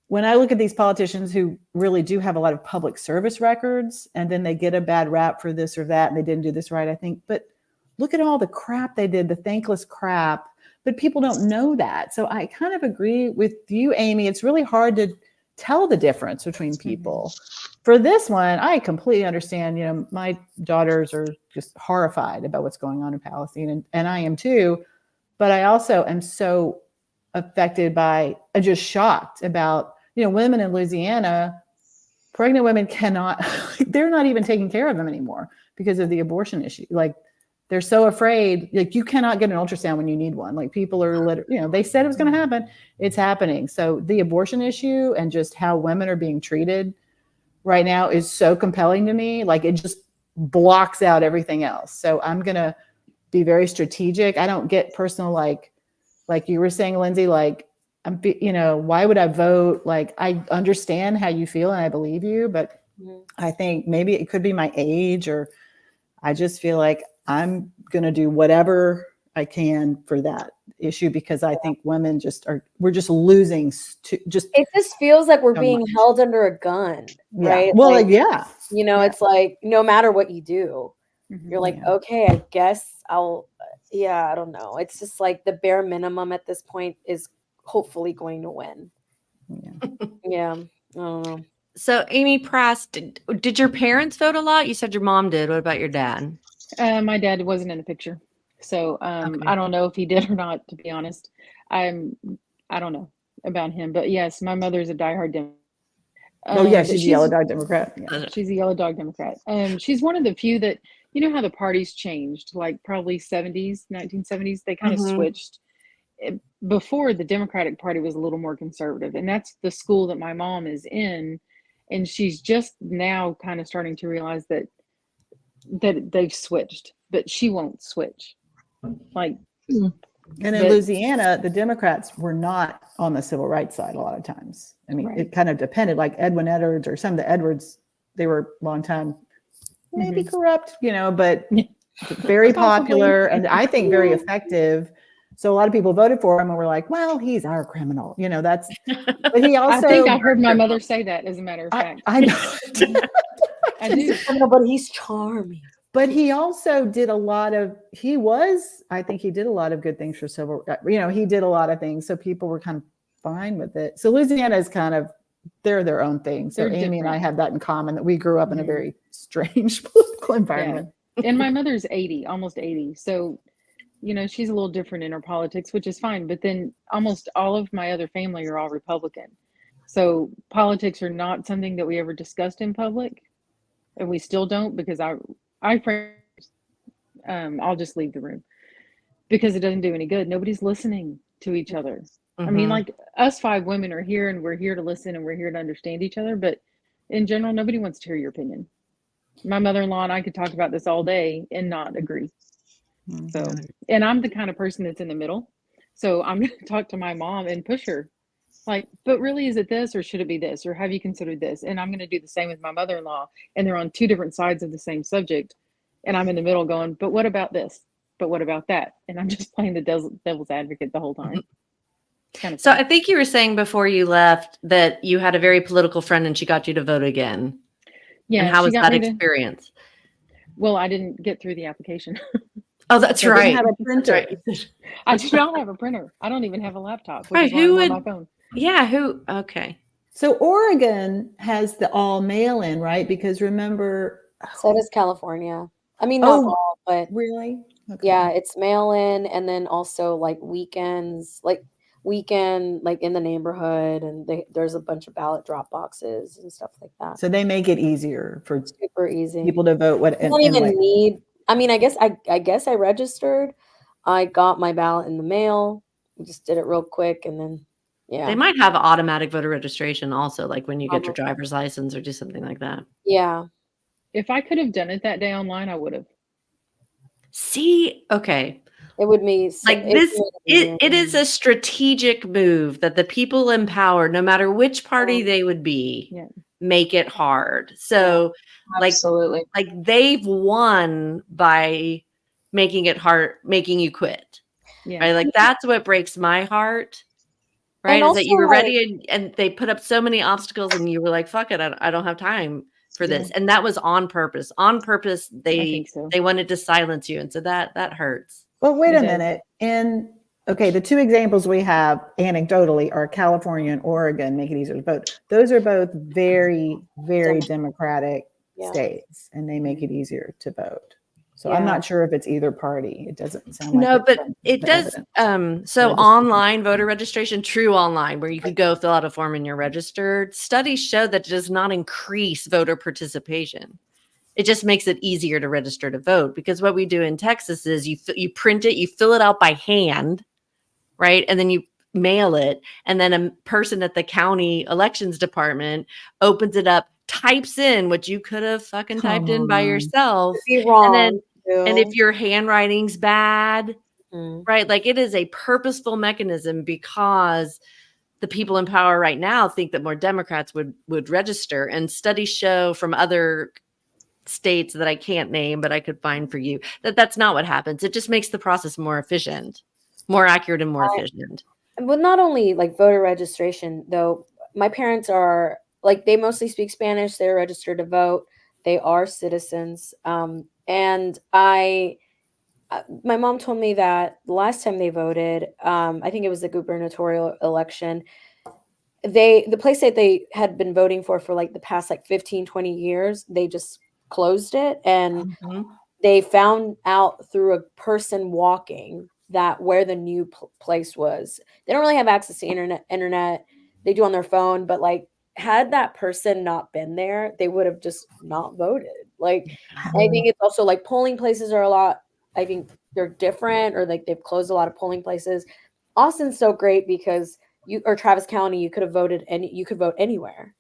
when I look at these politicians who really do have a lot of public service records and then they get a bad rap for this or that and they didn't do this right, I think, but look at all the crap they did, the thankless crap, but people don't know that. So I kind of agree with you, Aimee. It's really hard to tell the difference between people. For this one, I completely understand, my daughters are just horrified about what's going on in Palestine and I am too, but I also am so affected by, just shocked about, women in Louisiana, pregnant women cannot, they're not even taking care of them anymore because of the abortion issue. Like they're so afraid, like you cannot get an ultrasound when you need one. Like people are literally, they said it was going to happen. It's happening. So the abortion issue and just how women are being treated right now is so compelling to me. Like it just blocks out everything else. So I'm going to be very strategic. I don't get personal, like you were saying, Lindsay, like, why would I vote? Like, I understand how you feel and I believe you, but I think maybe it could be my age or I just feel like I'm going to do whatever I can for that issue because I think women we're just losing it just feels like we're so being much. held under a gun, right? Yeah. Well, like, yeah. It's like no matter what you do, you're like, okay, I guess I don't know. It's just like the bare minimum at this point is hopefully going to win. Yeah. I don't know. So Aimee Prast, did your parents vote a lot? You said your mom did. What about your dad? My dad wasn't in the picture. So Okay. I don't know if he did or not, to be honest. I don't know about him. But yes, my mother's a diehard Democrat. She's a yellow dog Democrat. Yeah. She's a yellow dog Democrat. She's one of the few that, how the parties changed, like probably 1970s, they kind of switched. Before, the Democratic Party was a little more conservative, and that's the school that my mom is in. And she's just now kind of starting to realize that they've switched, but she won't switch. Like, and in Louisiana, the Democrats were not on the civil rights side a lot of times. I mean, it kind of depended, like Edwin Edwards or some of the Edwards, they were a long time, maybe corrupt, but very popular and I think very effective. So a lot of people voted for him and were like, well, he's our criminal. But he also. I think I heard my mother say that, as a matter of fact. I know. I do. But he's charming. But he also did I think he did a lot of good things for civil, he did a lot of things. So people were kind of fine with it. So Louisiana is they're their own thing. So Aimee and I have that in common, that we grew up in a very strange political environment. Yeah. And my mother's 80, almost 80. So, she's a little different in her politics, which is fine. But then almost all of my other family are all Republican. So politics are not something that we ever discussed in public. And we still don't, because I'll just leave the room because it doesn't do any good. Nobody's listening to each other. I mean, like us 5 women are here and we're here to listen and we're here to understand each other. But in general, nobody wants to hear your opinion. My mother-in-law and I could talk about this all day and not agree. So, and I'm the kind of person that's in the middle. So I'm going to talk to my mom and push her. Like, but really, is it this or should it be this? Or have you considered this? And I'm going to do the same with my mother-in-law. And they're on 2 different sides of the same subject. And I'm in the middle going, but what about this? But what about that? And I'm just playing the devil's advocate the whole time. Kind of so fun. I think you were saying before you left that you had a very political friend and she got you to vote again. Yeah. And how was that experience? Well, I didn't get through the application. Oh, that's They didn't right. have a That's printer. right. I do not have a printer. I don't even have a laptop, which Right, is why who I'm on would- my phone. Yeah, who? Okay. So Oregon has the all mail in, right? Because remember, So does California. I mean, not Oh. all, but really? Okay. yeah, it's mail in, and then also like weekends, like weekend, like in the neighborhood, and there's a bunch of ballot drop boxes and stuff like that. So they make it easier for Super easy. people to vote. What You don't even need. I mean, I guess I registered. I got my ballot in the mail. Just did it real quick, and then yeah. They might have automatic voter registration also, like when you get your Probably. driver's license or do something like that. Yeah. If I could have done it that day online, I would have. See, okay. It would be Like this, it is a strategic move that the people in power, no matter which party they would be, Yeah. make it hard. So Absolutely. like they've won by making it hard, making you quit. Yeah. Right? Like that's what breaks my heart. Right? And Is that you also, were ready and they put up so many obstacles and you were like, fuck it, I don't have time for this. And that was on purpose. On purpose, I they think so. wanted to silence you. And so that hurts. Well, wait It a does. minute. And okay, the two examples we have anecdotally are California and Oregon, make it easier to vote. Those are both very, very democratic states, and they make it easier to vote. So I'm not sure if it's either party. It doesn't sound like No, it but from it the does. evidence. So online voter registration, true online, where you could go fill out a form and you're registered. Studies show that it does not increase voter participation. It just makes it easier to register to vote, because what we do in Texas is you print it, you fill it out by hand, right? And then you mail it. And then a person at the county elections department opens it up, types in what you could have fucking typed in by yourself. Be wrong. And if your handwriting's bad, Mhm. right? Like it is a purposeful mechanism, because the people in power right now think that more Democrats would register. And studies show from other states that I can't name, but I could find for you, that that's not what happens. It just makes the process more efficient, more accurate and more efficient. Well, not only like voter registration, though, my parents are like, they mostly speak Spanish. They're registered to vote. They are citizens. And my mom told me that the last time they voted, I think it was the gubernatorial election, the place that they had been voting for like the past like 15, 20 years, they just closed it. And they found out through a person walking that where the new place was. They don't really have access to internet. They do on their phone, but like, had that person not been there, they would have just not voted. Like, I think it's also like polling places are I think they're different, or like they've closed a lot of polling places. Austin's so great because or Travis County, you could have voted you could vote anywhere,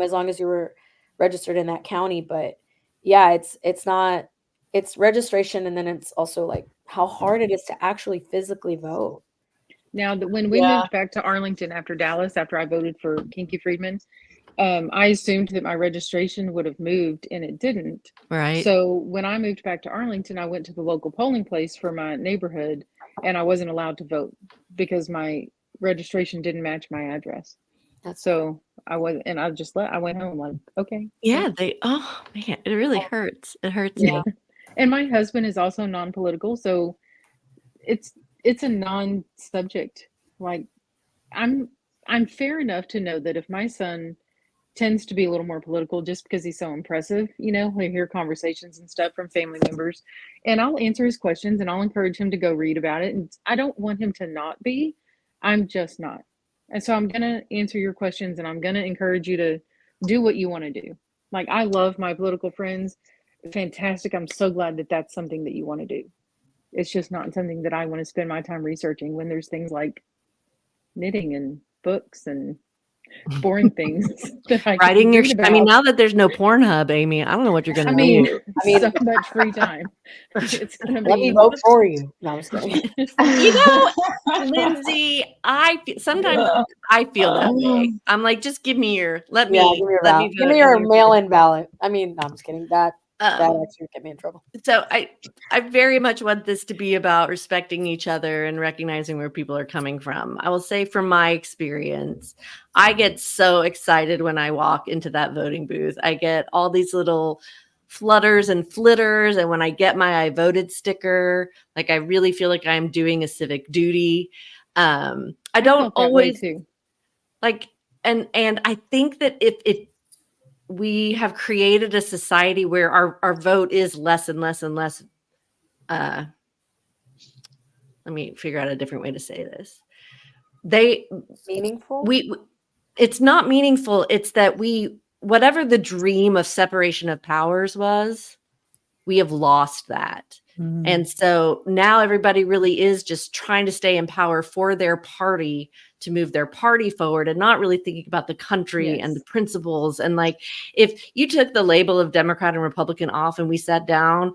as long as you were registered in that county. But yeah, it's registration, and then it's also like how hard it is to actually physically vote. Now, when we moved back to Arlington after Dallas, after I voted for Kinky Friedman, I assumed that my registration would have moved, and it didn't. Right. So when I moved back to Arlington, I went to the local polling place for my neighborhood, and I wasn't allowed to vote because my registration didn't match my address. So I went home like, okay. Yeah, oh man, it really hurts. It hurts me. And my husband is also non-political, so it's a non-subject. Like, I'm fair enough to know that if my son tends to be a little more political just because he's so impressive, we hear conversations and stuff from family members, and I'll answer his questions and I'll encourage him to go read about it. And I don't want him to not be. I'm just not. And so I'm going to answer your questions, and I'm going to encourage you to do what you want to do. Like, I love my political friends. Fantastic. I'm so glad that that's something that you want to do. It's just not something that I want to spend my time researching when there's things like knitting and books and boring things that I writing your. about. I mean, now that there's no Pornhub, Aimee, I don't know what you're going to do. So much free time. It's going to be. Let me vote for you. No, I'm just kidding. Lindsay, sometimes I feel that way. I'm like, just give me your. Give me your mail-in ballot. I mean, no, I'm just kidding. That actually would get me in trouble. So I very much want this to be about respecting each other and recognizing where people are coming from. I will say, from my experience, I get so excited when I walk into that voting booth. I get all these little flutters and flitters. And when I get my I voted sticker, like I really feel like I'm doing a civic duty. I don't always too. like, and I think that if we have created a society where our vote is less and less and less, let me figure out a different way to say this. Meaningful? It's not meaningful. It's that whatever the dream of separation of powers was, we have lost that. Mm. And so now everybody really is just trying to stay in power for their party, to move their party forward, and not really thinking about the country and the principles. And like, if you took the label of Democrat and Republican off and we sat down,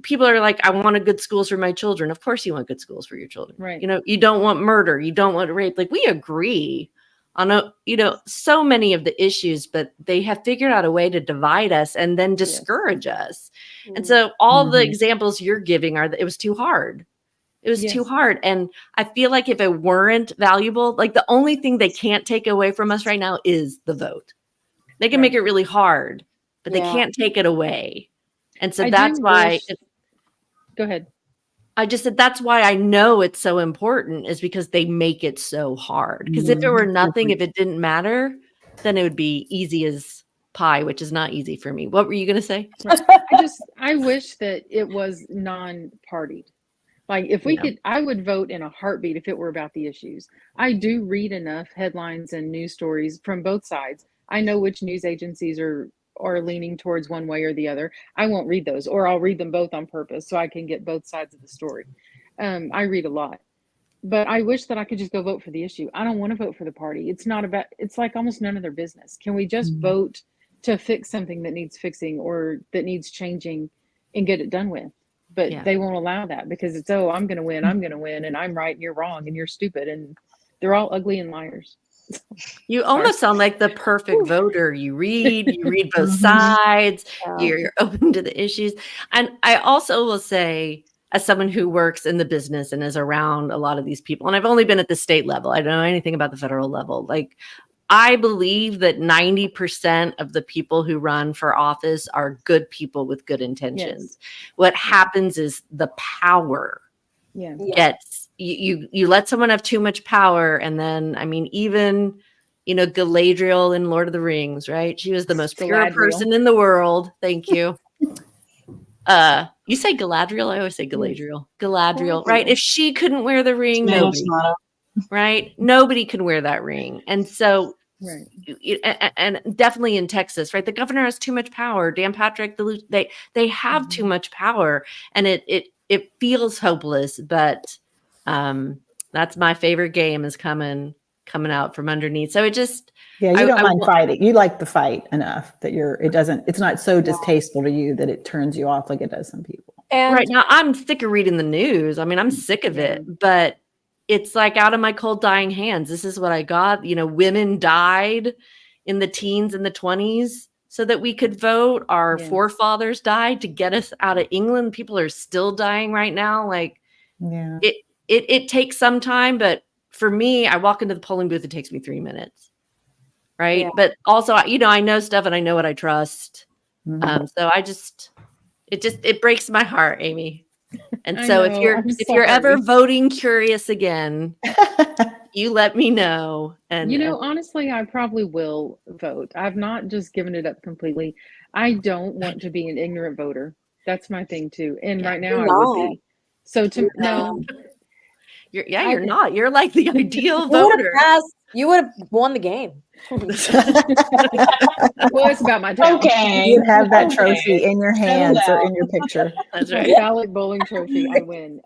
people are like, I want good schools for my children. Of course you want good schools for your children. Right. You don't want murder. You don't want rape. Like, we agree on so many of the issues, but they have figured out a way to divide us and then discourage us. And so all the examples you're giving it was too hard. It was too hard. And I feel like if it weren't valuable, like the only thing they can't take away from us right now is the vote. They can make it really hard, but they can't take it away. And so that's why. Go ahead. I just said that's why I know it's so important, is because they make it so hard. Because if it were nothing, if it didn't matter, then it would be easy as pie, which is not easy for me. What were you going to say? I wish that it was non-partied. Like, if we could, I would vote in a heartbeat if it were about the issues. I do read enough headlines and news stories from both sides. I know which news agencies are leaning towards one way or the other. I won't read those, or I'll read them both on purpose so I can get both sides of the story. I read a lot, but I wish that I could just go vote for the issue. I don't want to vote for the party. It's like almost none of their business. Can we just vote to fix something that needs fixing or that needs changing and get it done with? But they won't allow that because it's, I'm going to win, and I'm right and you're wrong and you're stupid, and they're all ugly and liars. You almost sound like the perfect voter. You read both sides. You're open to the issues. And I also will say, as someone who works in the business and is around a lot of these people, and I've only been at the state level, I don't know anything about the federal level. Like, I believe that 90% of the people who run for office are good people with good intentions. What happens is the power gets you let someone have too much power, and then even Galadriel in Lord of the Rings, right? She was the most pure person in the world. Thank you. You say Galadriel, I always say Galadriel. Galadriel, right? If she couldn't wear the ring, nobody, right? Nobody can wear that ring. And so and definitely in Texas, right? The governor has too much power. Dan Patrick, they have too much power, and it feels hopeless, but that's my favorite game, is coming out from underneath. So it just, you don't mind fighting. You like the fight enough that it's not so distasteful to you that it turns you off like it does some people. And right now I'm sick of reading the news. I'm sick of it, but it's like out of my cold dying hands. This is what I got. Women died in the teens and the 20s so that we could vote. Our forefathers died to get us out of England. People are still dying right now. Like, it takes some time, but for me, I walk into the polling booth, it takes me 3 minutes. Right. Yeah. But also, I know stuff and I know what I trust. So it breaks my heart, Aimee. And so if you're ever voting curious again, you let me know. And honestly, I probably will vote. I've not just given it up completely. I don't want to be an ignorant voter. That's my thing too. And right now I would be. So you're not. You're like the ideal voter. You would have won the game. Well, it's about my talent. Okay. You have that trophy in your hands or in your picture. That's right. Ballot bowling trophy, I win.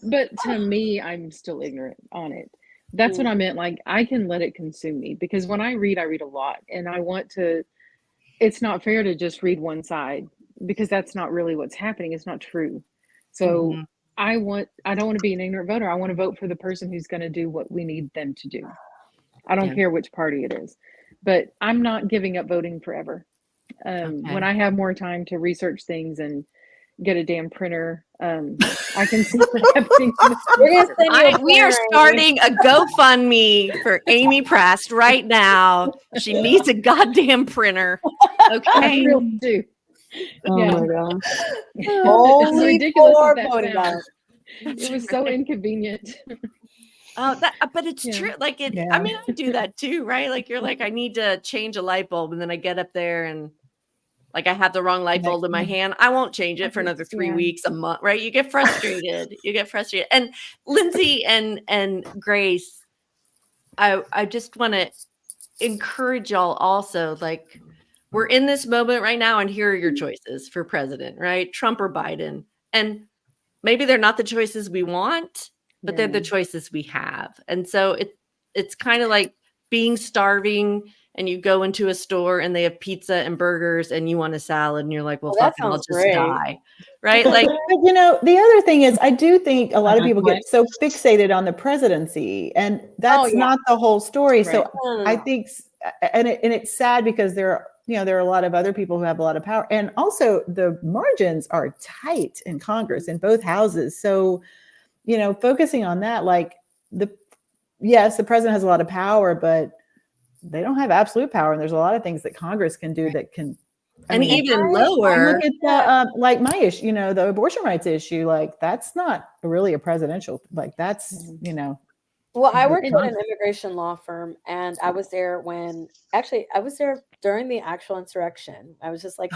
But to me, I'm still ignorant on it. That's what I meant. Like, I can let it consume me, because when I read a lot, and it's not fair to just read one side, because that's not really what's happening. It's not true. So I don't want to be an ignorant voter. I want to vote for the person who's going to do what we need them to do. I don't care which party it is, but I'm not giving up voting forever. When I have more time to research things and get a damn printer, I can see what's happening. We are starting a GoFundMe for Aimee Prast right now. She needs a goddamn printer. Okay. Real too. Oh Yeah. my gosh. It's Only ridiculous for that voting sounds. ballot. It was so inconvenient. Oh, but it's Yeah. true. Like I Yeah. mean, I do that too, right? Like you're like, I need to change a light bulb, and then I get up there and like I have the wrong light bulb in my hand. I won't change it for another 3 Yeah. weeks, a month, right? You get frustrated. You get frustrated. And Lindsay and Grace, I just want to encourage y'all also, like we're in this moment right now, and here are your choices for president, right? Trump or Biden. And maybe they're not the choices we want, but they're the choices we have. And so it's kind of like being starving and you go into a store and they have pizza and burgers and you want a salad and you're like, well, Oh, that fuck it, I'll sounds just great. die. Right? Like, But, you know, the other thing is, I do think a lot of people get so fixated on the presidency, and that's yeah. not the whole story. So Right. No. I think, and it's sad because there are a lot of other people who have a lot of power, and also the margins are tight in Congress in both houses. So, you know, focusing on that, like yes, the president has a lot of power, but they don't have absolute power, and there's a lot of things that Congress can do that can. I mean, even lower. look at the like my issue, you know, the abortion rights issue. Like that's not really a presidential. Like that's Well, I worked Congress. at an immigration law firm, and I was there I was there during the actual insurrection. I was just like,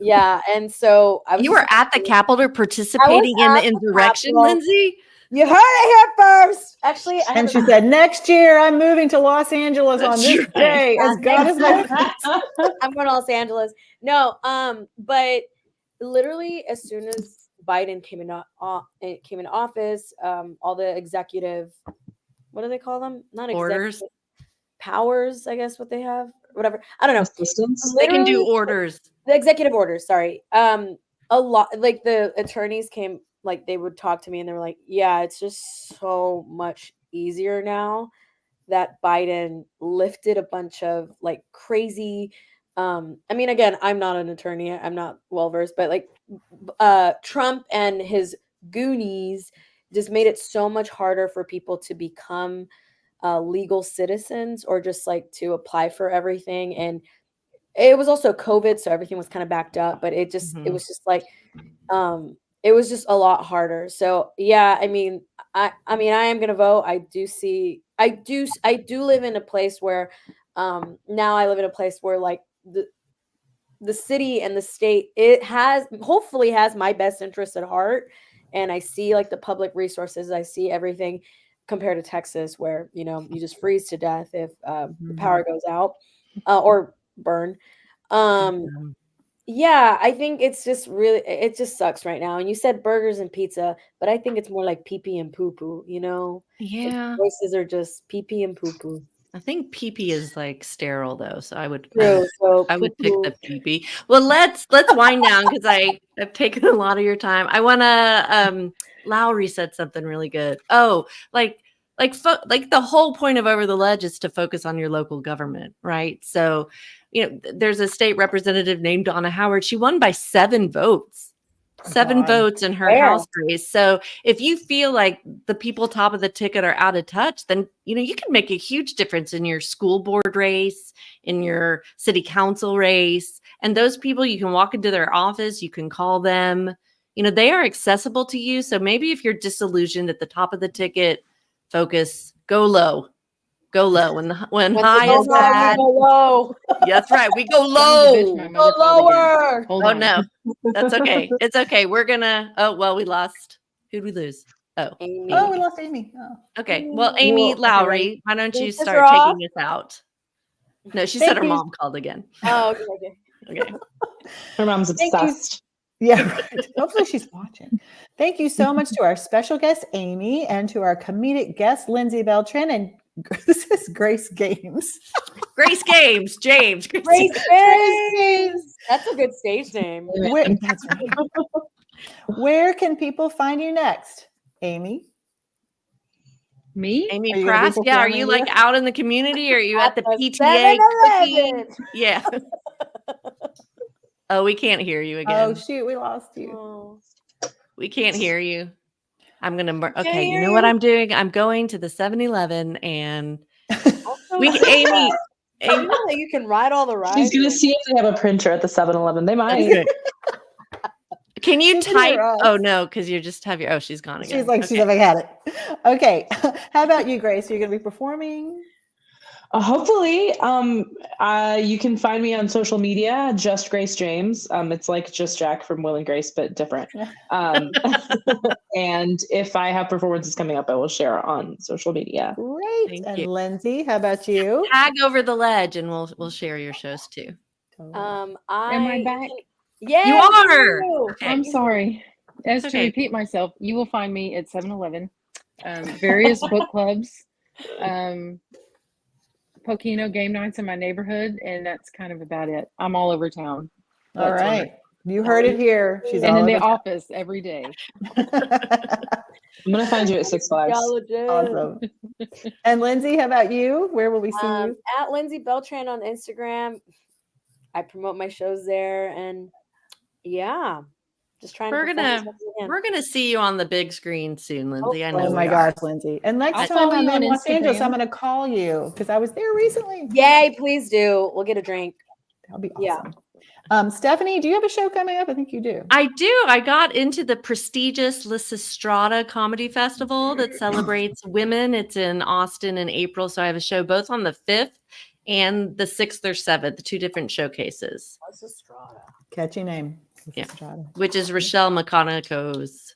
yeah, and so I was. You were at the Capitol participating in the insurrection, Lindsay? You heard it here first. Actually, And she said, "Next year, I'm moving to Los Angeles on this right. day, as God is my witness." I'm going to Los Angeles. No, but literally as soon as Biden came in office, all the executive, what do they call them? Not Orders. executive powers, I guess what they have, whatever. I don't know. Assistance. They can do Literally, orders. the executive orders. Sorry. A lot, like the attorneys came, like they would talk to me and they were like, yeah, it's just so much easier now that Biden lifted a bunch of like crazy. I mean, again, I'm not an attorney. I'm not well versed, but like Trump and his goonies just made it so much harder for people to become legal citizens or just like to apply for everything. And it was also COVID, so everything was kind of backed up, but it was just like it was just a lot harder. So yeah, I mean I am gonna vote. I do live in a place where now I live in a place where like the city and the state, it hopefully has my best interest at heart, and I see like the public resources, I see everything, compared to Texas where you just freeze to death if the power goes out or burn. Yeah, I think it's just really, it just sucks right now. And you said burgers and pizza, but I think it's more like pee pee and poo poo, Yeah. The choices are just pee pee and poo poo. I think pee-pee is like sterile though, so I would True. So I would pick poo-poo. the pee-pee. Well, let's wind down because I've taken a lot of your time. I want to Lowry said something really good. Oh, like the whole point of Over the Ledge is to focus on your local government, right? So, there's a state representative named Donna Howard. She won by 7 votes. 7 votes in her House race. So if you feel like the people top of the ticket are out of touch, then you can make a huge difference in your school board race, in your city council race. And those people, you can walk into their office, you can call them. They are accessible to you. So maybe if you're disillusioned at the top of the ticket, focus, go low. Go low. When high is bad. Go low. That's right. We go Son of a low. bitch, my mother Go called again. lower. Hold Oh on. no, that's okay. It's okay. We're gonna. Oh well, we lost. Who'd we lose? Oh, Aimee. Oh, we lost Aimee. Oh. okay. Well, Aimee Well, Lowry, why don't you Is this start off? taking us out? No, she Thank said her you. mom called again. Oh, okay. Okay. Her mom's Thank you. obsessed. Yeah, right. Hopefully she's watching. Thank you so much to our special guest, Aimee, and to our comedic guest, Lindsay Beltran. And this is Grace Games. Grace Games, James. Grace Games. That's a good stage name. That's right. Where can people find you next, Aimee? Me? Aimee Are you gonna be Prast. Yeah, are performing you like here? out in the community? Or are you at the the PTA 7-Eleven. cooking? Yeah. Oh, we can't hear you Oh, again. shoot, we lost you. Oh. We can't hear you. I'm gonna. Okay, Can't you hear know what you. I'm doing? I'm going to the 7-Eleven and Also, Aimee. You know that you can ride all the rides. She's gonna see if they have a printer at the 7-Eleven. They might. Okay. Can you She's type? here, us. Oh no, because you just have your. Oh, she's gone again. She's like, she's like, had it. Okay. How about you, Grace? You're going to be performing? Hopefully, you can find me on social media, just Grace James. It's like just Jack from Will and Grace, but different. And if I have performances coming up, I will share on social media. Great. Thank And you. Lindsay, how about you? Tag Over the Ledge, and we'll share your shows too. Am I back? Yeah, You are. Okay. I'm sorry. As to Okay. repeat myself, you will find me at 7-Eleven, various book clubs, Pokino game nights in my neighborhood, and that's kind of about it. I'm all over town. All right. You heard it here. She's And all in the over office every day. I'm gonna find you at Six Flags. Awesome. And Lindsay, how about you? Where will we see you? At Lindsay Beltran on Instagram. I promote my shows there, and yeah, just trying. We're to We're gonna see you on the big screen soon, Lindsay. I know. Oh my we are. gosh, Lindsay. And next I'll time follow I'm you in on Los Angeles, I'm Instagram. going to call you because I was there recently. Yay! Please do. We'll get a drink. That'll be Yeah. awesome. Stephanie, do you have a show coming up? I think you do. I do. I got into the prestigious Lysistrata Comedy Festival that celebrates women. It's in Austin in April. So I have a show both on the 5th and the 6th or 7th, 2 different showcases, Catchy name. Yeah. Lysistrata. which is Rochelle McConaughey's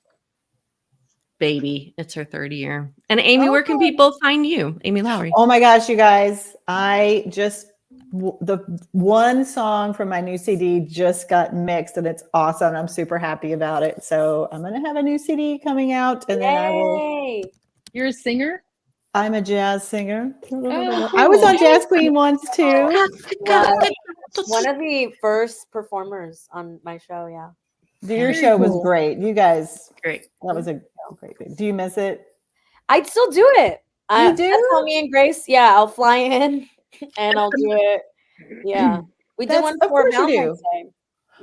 baby. It's her 3rd year. And Aimee, where can people find you? Aimee Lowry. Oh my gosh, you guys. I just, the one song from my new CD just got mixed and it's awesome. I'm super happy about it. So I'm going to have a new CD coming out and then I will. Yay! You're a singer? I'm a jazz singer. Oh, I was cool. on Jazz Queen once too. One of the first performers on my show. Yeah. Your Very show was cool. great. You guys, Great. that was a great thing. Do you miss it? I'd still do it. You do? That's how me and Grace. Yeah, I'll fly in and I'll do it. Yeah, we did one Of for course you do. Valentine's Day.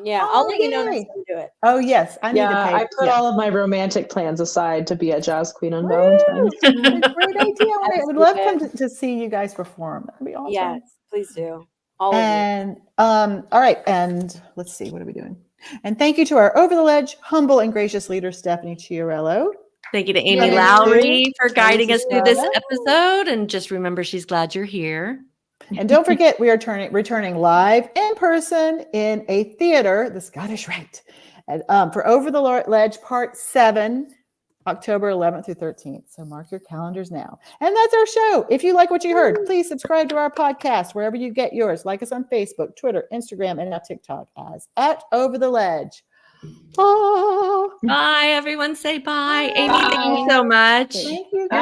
Yeah, I'll let you know yay. next time we do it. Oh yes, I need to Yeah, pay. I put all of my romantic plans aside to be at Jazz Queen on Valentine's. What a great idea! I would love to see you guys perform. That'd be awesome. Yes, please do. All of you. And all right, and let's see, what are we doing? And thank you to our over the ledge, humble and gracious leader, Stephanie Chiarello. Thank you to Aimee Thank Lowry you. for guiding us through this Lysistrata. episode. And just remember, she's glad you're here. And don't forget, we are returning live in person in a theater, the Scottish Rite, for Over the Ledge Part 7, October 11th through 13th. So mark your calendars now. And that's our show. If you like what you heard, please subscribe to our podcast wherever you get yours. Like us on Facebook, Twitter, Instagram, and now TikTok as @OverTheLedge. Oh, Bye, everyone. Say bye. Aimee, thank you so much. thank you. Bye.